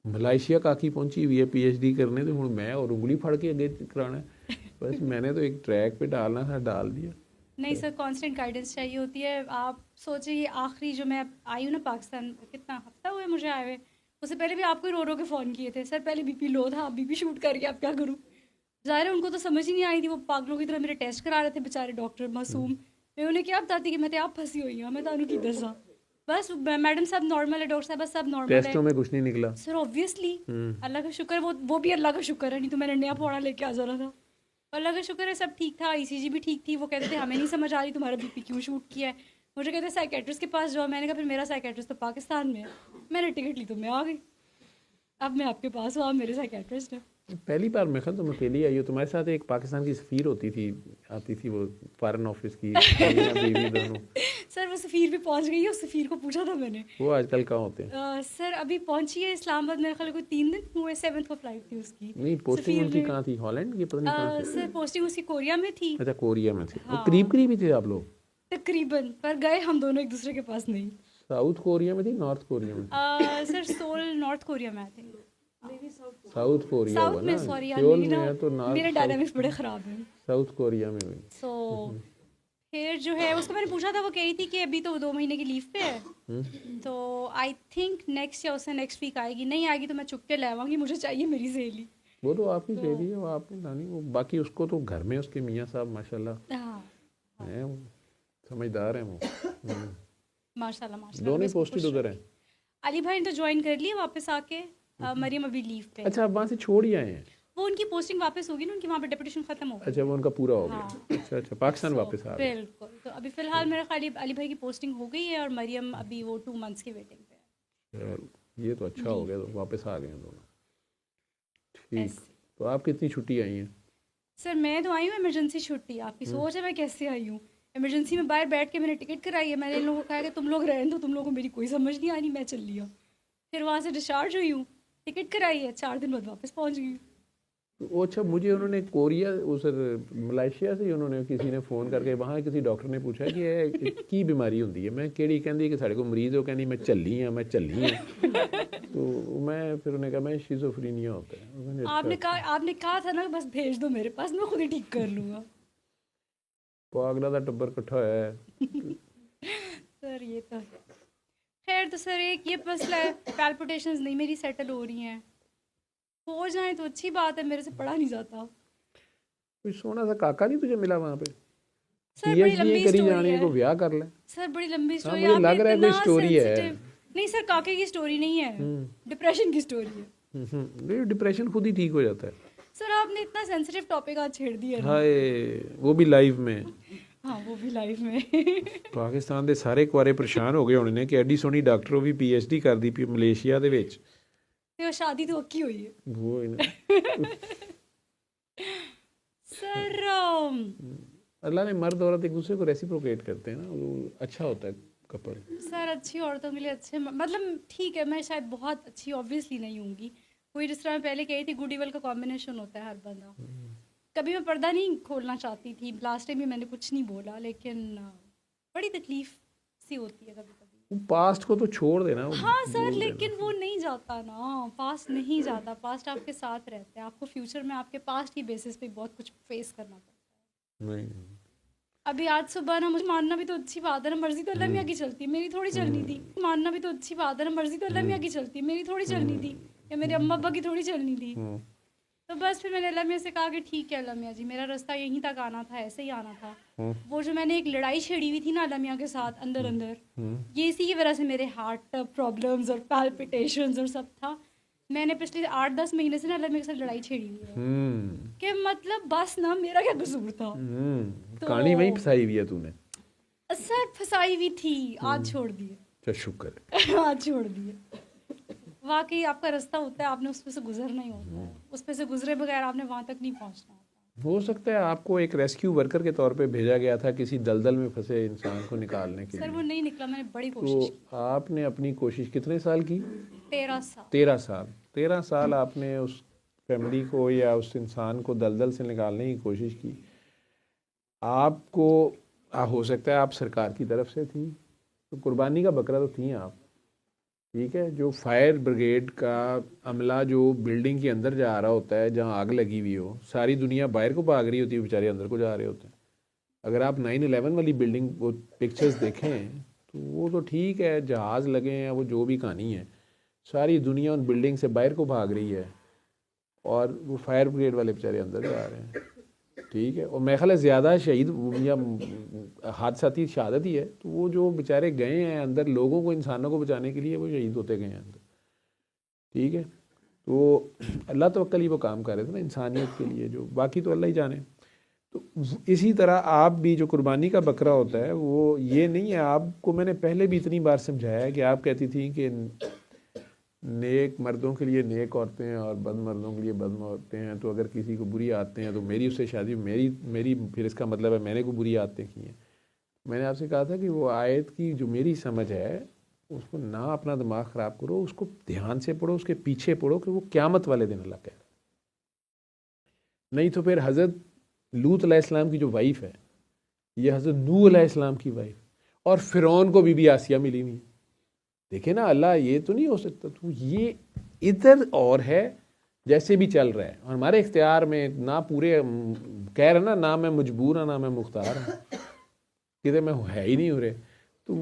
ملائیشیا کاکی پہنچی ہوئی ہے پی ایچ ڈی کرنے, تو ہوں میں اور انگلی پھڑ کے آگے کرانا ہے. بس میں نے تو ایک ٹریک پہ ڈالنا تھا, ڈال دیا. نہیں سر, کانسٹنٹ گائیڈنس چاہیے ہوتی ہے. آپ سوچیں یہ آخری جو میں آئی ہوں نا پاکستان, کتنا ہفتہ ہوئے مجھے آئے ہوئے, اس سے پہلے بھی آپ کو رو رو کے فون کیے تھے. سر پہلے بی پی لو تھا, اب بی پی شوٹ کر کے اب کیا کروں. ظاہر ہے ان کو تو سمجھ ہی نہیں آئی تھی, وہ پاگلوں کی طرح میرے ٹیسٹ کرا رہے تھے بیچارے ڈاکٹر معصوم. میں انہیں کیا بتاتی کہ میں تو آپ پھنسی ہوئی ہوں, میں تو کی دسا بس میڈم صاحب نارمل ہے, ڈاکٹر صاحب بس سب نارمل ہے. ٹیسٹوں میں کچھ نہیں نکلا سر اوبویسلی اللہ کا شکر ہے, وہ بھی اللہ کا شکر ہے, نہیں تو میں نے نیا پوڑا لے کے آ جانا تھا. اللہ کا شکر ہے سب ٹھیک تھا, ای سی جی بھی ٹھیک تھی. وہ کہتے تھے ہمیں نہیں سمجھ آ رہی تمہارا بی پی کیوں شوٹ کیا ہے. مجھے کہتے ہیں سائیکیٹرسٹ کے پاس جاؤ. میں نے کہا پھر میرا سائیکیٹرسٹ تو پاکستان میں ہے. میں نے ٹکٹ لی تو میں آ گئی, اب میں آپ کے پاس ہوں, آپ میرے سائیکیٹرسٹ ہیں. پہلی بار میں خیال تم اکیلی آئی ہو, تمہارے ساتھ ایک پاکستان کی سفیر ہوتی تھی, آتی تھی, وہ فارن آفس کی بیوی دونوں. سر وہ سفیر بھی پہنچ گئی ہے, اس سفیر کو پوچھا تھا میں نے, وہ آج کل کہاں ہوتے ہیں؟ سر ابھی پہنچی ہے اسلام آباد, میرے خیال کوئی 3 دن ہوئے, 7 کو فلائٹ تھی اس کی. نہیں پوسٹنگ ان کی کہاں تھی, ہالینڈ کی, پتہ نہیں کہاں تھی. سر پوسٹنگ اس کی کوریا میں تھی. اچھا کوریا میں تھی. وہ قریب ہی تھے آپ لوگ تقریباً, پر گئے ہم دونوں ایک دوسرے کے پاس نہیں. ساؤتھ کوریا میں تھی, نارتھ کوریا میں تھی؟ سر سول نارتھ کوریا میں آتے ہیں. ساؤتھ کوریا ہوا ساؤتھ میں, نا, سوری سیول میں ہے تو میرے ڈائنامکس بڑے خراب ہیں. ساؤتھ کوریا میں ہوئی. سو پھر جو ہے اس کو میں نے پوچھا تھا, وہ کہہ رہی تھی کہ ابھی تو 2 مہینے کی لیو پہ ہے, تو آئی تھنک نیکسٹ یا اس سے نیکسٹ ویک آئے گی. نہیں آئے گی تو میں چپ کے لے آؤں گی, مجھے چاہیے میری سہیلی. وہ تو آپ کی سہیلی ہے, وہ آپ کی نانی, وہ باقی اس کو تو گھر میں اس کے میاں صاحب ماشاء اللہ ہیں, وہ سمجھدار ہیں, وہ ماشاء اللہ. دونوں پوسٹڈ ادھر ہیں. علی بھائی نے تو جوائن کر لیا واپس آ کے, مریم ابھی لیو پہ. اچھا, آپ وہاں سے چھوڑ ہی آئے ہیں؟ وہ ان کی پوسٹنگ واپس ہوگی نا, ان کی وہاں پہ ڈپوٹیشن ختم ہو گئی. اچھا, وہ ان کا پورا ہو گیا. اچھا اچھا, پاکستان واپس آ گئے. بالکل. تو ابھی فی الحال میرا خالی علی بھائی کی پوسٹنگ ہو گئی ہے, اور مریم ابھی وہ 2 months کی ویٹنگ پہ ہے. یہ تو اچھا ہو گیا, تو واپس آ گئے ہیں دونوں. ٹھیک. تو آپ کتنی چھٹی آئی ہیں؟ سر میں تو آئی ہوں ایمرجنسی چھٹی. آپ کی سوچ ہے میں کیسے آئی ہوں ایمرجنسی میں, باہر بیٹھ کے میں نے ٹکٹ کرائی ہے. میں نے ان لوگوں کو کہا کہ تم لوگ رہنے دو, تم لوگوں کو میری کوئی سمجھ نہیں آنی, میں چل لیا. پھر وہاں سے ڈسچارج ہوئی ہوں, ٹکٹ کرائی ہے, 4 دن بعد واپس پہنچ گئی. وہ اچھا, مجھے انہوں نے کوریا اسر ملائیشیا سے انہوں نے کسی نے فون کر کے, وہاں کسی ڈاکٹر نے پوچھا کہ کی بیماری ہوتی ہے. میں کہڑی کہندی کہ ساڑے کو مریض ہو, کہندی میں چلی ہوں. تو میں پھر انہیں کہا میں شیزوفرینیا ہوتا ہے. آپ نے کہا تھا نا بس بھیج دو میرے پاس, میں خود ہی ٹھیک کر لوں گا. پاگلا دا ٹبر کٹھا ہے سر یہ تو خیر. تو سر ایک یہ مسئلہ ہے, پیلپٹیشنز نہیں میری سیٹل ہو رہی ہیں. ہو جائیں تو اچھی بات ہے, میرے سے پڑھا نہیں جاتا. کوئی سونا سا کاکا نہیں تجھے ملا وہاں پہ؟ سر بڑی لمبی جانے اسٹوری کو بیاہ کر لے. سر بڑی لمبی اسٹوری. مجھے لگ رہا ہے کوئی اسٹوری ہے. نہیں سر, کاکے کی اسٹوری نہیں ہے, ڈپریشن کی اسٹوری ہے. ڈپریشن خود ہی ٹھیک ہو جاتا ہے. سر آپ نے اتنا سینسیٹیو ٹاپک آج چھیڑ دیا ہے. ہائے, وہ بھی لائیو میں. ہاں وہ بھی لائف میں. پاکستان دے سارے کوارے پریشان ہو گئے ہونے نے کہ ایڈی سونی ڈاکٹر بھی پی ایچ ڈی کر دی پی ملیشیا دے وچ. شادی تو اکی ہوئی ہے. وہ سر اللہ نے مرد عورت ایک دوسرے کو ریسیپروکیٹ کرتے ہیں نا, وہ اچھا ہوتا ہے کپل. سر اچھی عورتوں کے لیے اچھے, مطلب ٹھیک ہے, میں شاید بہت اچھی اوبویسلی نہیں ہوں گی. کوئی جس طرح میں پہلے کہی تھی, گڈ ایول کا کمبینیشن ہوتا ہے ہر بندہ. کبھی میں پردہ نہیں کھولنا چاہتی تھی, لاسٹ ٹائم بھی میں نے کچھ نہیں بولا, لیکن بڑی تکلیف سی ہوتی ہے کبھی کبھی. پاسٹ کو تو چھوڑ دینا. ہاں سر, لیکن وہ نہیں جاتا نا, پاسٹ نہیں جاتا. پاسٹ آپ کے ساتھ رہتا ہے, آپ کو فیوچر میں آپ کے پاسٹ کی بیسس پہ بہت کچھ فیس کرنا پڑتا ہے. ابھی آج صبح نا, مجھے ماننا بھی تو اچھی بات ہے نا, مرضی تو اللہ میاں کی چلتی, میری تھوڑی چلنی تھی. ماننا بھی تو اچھی بات ہے نا, مرضی تو اللہ میاں کی چلتی, میری تھوڑی چلنی تھی, یا میرے اماں ابا کی تھوڑی چلنی تھی. تو بس پھر میں نے اللہ میاں سے کہا کہ ٹھیک ہے اللہ میاں جی, میرا راستہ یہیں تک آنا تھا, ایسے ہی آنا تھا. وہ جو میں نے ایک لڑائی چھیڑی ہوئی تھی نا اللہ میاں کے ساتھ اندر اندر, یہ اسی کی وجہ سے میرے ہارٹ پرابلمز اور پیلپٹیشنز اور سب تھا. میں نے پچھلے 8-10 مہینے سے نا اللہ میاں کے ساتھ لڑائی چھیڑی ہوئی ہے کہ مطلب بس نا میرا کیا قصور تھا. کہانی وہیں پھنسائی ہوئی ہے تو نے. سر پھنسائی ہوئی تھی, آج چھوڑ دی ہے. شکر ہے, آج چھوڑ دی ہے. واقعی آپ کا راستہ ہوتا ہے, آپ نے اس پہ سے گزرنا ہی ہوتا ہے, اس پہ سے گزرے بغیر آپ نے وہاں تک نہیں پہنچنا ہوتا. ہو سکتا ہے آپ کو ایک ریسکیو ورکر کے طور پہ بھیجا گیا تھا کسی دلدل میں پھنسے انسان کو نکالنے کے لیے. سر وہ نہیں نکلا, میں نے بڑی کوشش کی. تو آپ نے اپنی کوشش کتنے سال کی؟ 13 سال. 13 سال آپ نے اس فیملی کو یا اس انسان کو دلدل سے نکالنے کی کوشش کی. آپ کو ہو سکتا ہے آپ سرکار کی طرف سے تھی, تو قربانی کا بکرا تو تھیں آپ, ٹھیک ہے. جو فائر بریگیڈ کا عملہ جو بلڈنگ کے اندر جا رہا ہوتا ہے, جہاں آگ لگی ہوئی ہو, ساری دنیا باہر کو بھاگ رہی ہوتی ہے, بیچارے اندر کو جا رہے ہوتے ہیں. اگر آپ 9/11 والی بلڈنگ وہ پکچرز دیکھیں تو وہ تو ٹھیک ہے, جہاز لگے ہیں, وہ جو بھی کہانی ہے, ساری دنیا ان بلڈنگ سے باہر کو بھاگ رہی ہے, اور وہ فائر بریگیڈ والے بیچارے اندر جا رہے ہیں, ٹھیک ہے. اور میرا خیال ہے زیادہ شہید یا حادثاتی شہادت ہی ہے, تو وہ جو بیچارے گئے ہیں اندر لوگوں کو, انسانوں کو بچانے کے لیے, وہ شہید ہوتے گئے ہیں اندر, ٹھیک ہے. تو اللہ توکل ہی وہ کام کر رہے تھے نا انسانیت کے لیے, جو باقی تو اللہ ہی جانے. تو اسی طرح آپ بھی جو قربانی کا بکرا ہوتا ہے وہ یہ نہیں ہے. آپ کو میں نے پہلے بھی اتنی بار سمجھایا ہے کہ آپ کہتی تھیں کہ نیک مردوں کے لیے نیک عورتیں ہیں اور بد مردوں کے لیے بد عورتیں ہیں, تو اگر کسی کو بری عادتیں ہیں تو میری اس سے شادی, میری پھر اس کا مطلب ہے میں نے کوئی بری عادتیں کی ہیں. میں نے آپ سے کہا تھا کہ وہ آیت کی جو میری سمجھ ہے اس کو نہ اپنا دماغ خراب کرو, اس کو دھیان سے پڑھو, اس کے پیچھے پڑھو کہ وہ قیامت والے دن اللہ کہہ رہا. نہیں تو پھر حضرت لوط علیہ السلام کی جو وائف ہے, یہ حضرت نوح علیہ السلام کی وائف, اور فرعون کو بی بی آسیہ ملی ہوئی. دیکھیں نا, اللہ یہ تو نہیں ہو سکتا, تو یہ ادھر اور ہے جیسے بھی چل رہا ہے, اور ہمارے اختیار میں نہ پورے کہہ رہے نا, نہ میں مجبور ہوں نہ میں مختار ہوں. کہتے میں ہے ہی نہیں ہو رہے. تو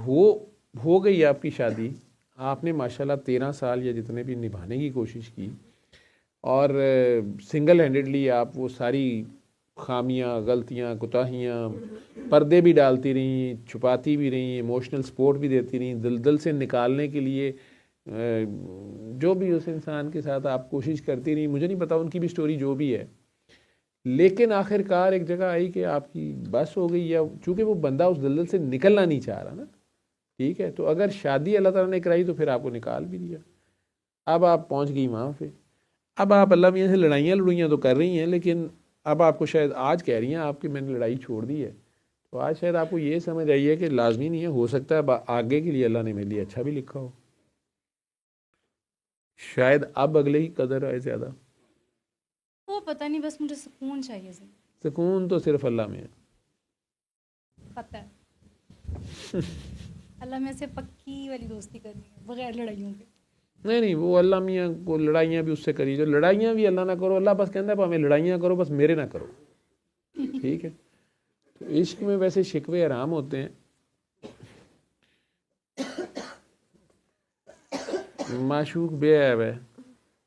وہ ہو گئی آپ کی شادی, آپ نے ماشاءاللہ 13 سال یا جتنے بھی نبھانے کی کوشش کی, اور سنگل ہینڈڈلی آپ وہ ساری خامیاں, غلطیاں, کوتاہیاں, پردے بھی ڈالتی رہیں, چھپاتی بھی رہیں, ایموشنل سپورٹ بھی دیتی رہیں, دل سے نکالنے کے لیے جو بھی اس انسان کے ساتھ آپ کوشش کرتی رہیں. مجھے نہیں پتا ان کی بھی سٹوری جو بھی ہے, لیکن آخر کار ایک جگہ آئی کہ آپ کی بس ہو گئی, یا چونکہ وہ بندہ اس دلدل سے نکلنا نہیں چاہ رہا نا, ٹھیک ہے, تو اگر شادی اللہ تعالیٰ نے کرائی تو پھر آپ کو نکال بھی دیا. اب آپ پہنچ گئی وہاں پہ, اب آپ اللہ میاں سے لڑائیاں تو کر رہی ہیں, لیکن اب آپ کو شاید آج کہہ رہی ہیں آپ کی میں نے لڑائی چھوڑ دی ہے, تو آج شاید آپ کو یہ سمجھ آئی ہے کہ لازمی نہیں ہے, ہو سکتا ہے آگے کے لیے اللہ نے میرے لیے اچھا بھی لکھا ہو, شاید اب اگلے کی قدر ہے زیادہ. وہ پتہ نہیں, بس مجھے سکون چاہیے سر. سکون تو صرف اللہ میں ہے. پتہ ہے اللہ میں سے پکی والی دوستی کرنی ہے بغیر لڑائیوں کے. نہیں وہ اللہ میاں کو لڑائیاں بھی اس سے کری, جو لڑائیاں بھی اللہ نہ کرو, اللہ بس کہتا ہے ہمیں لڑائیاں کرو بس میرے نہ کرو, ٹھیک ہے. تو عشق میں ویسے شکوے حرام ہوتے ہیں, معشوق بے عیب ہے,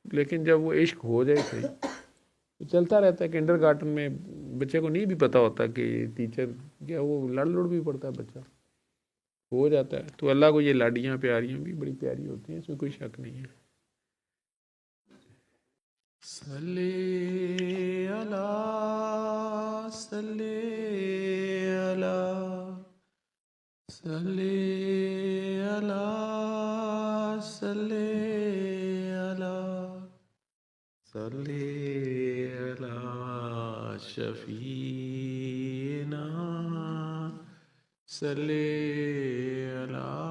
لیکن جب وہ عشق ہو جائے صحیح تو چلتا رہتا ہے. کنڈر گارٹن میں بچے کو نہیں بھی پتہ ہوتا کہ ٹیچر کیا, وہ لڑ بھی پڑتا ہے, بچہ ہو جاتا ہے. تو اللہ کو یہ لاڈیاں پیاریاں بھی بڑی پیاری ہوتی ہیں, اس میں کوئی شک نہیں ہے. صلی اللہ صلی اللہ صلی اللہ صلی اللہ صلی اللہ شفیعنا صلی اللہ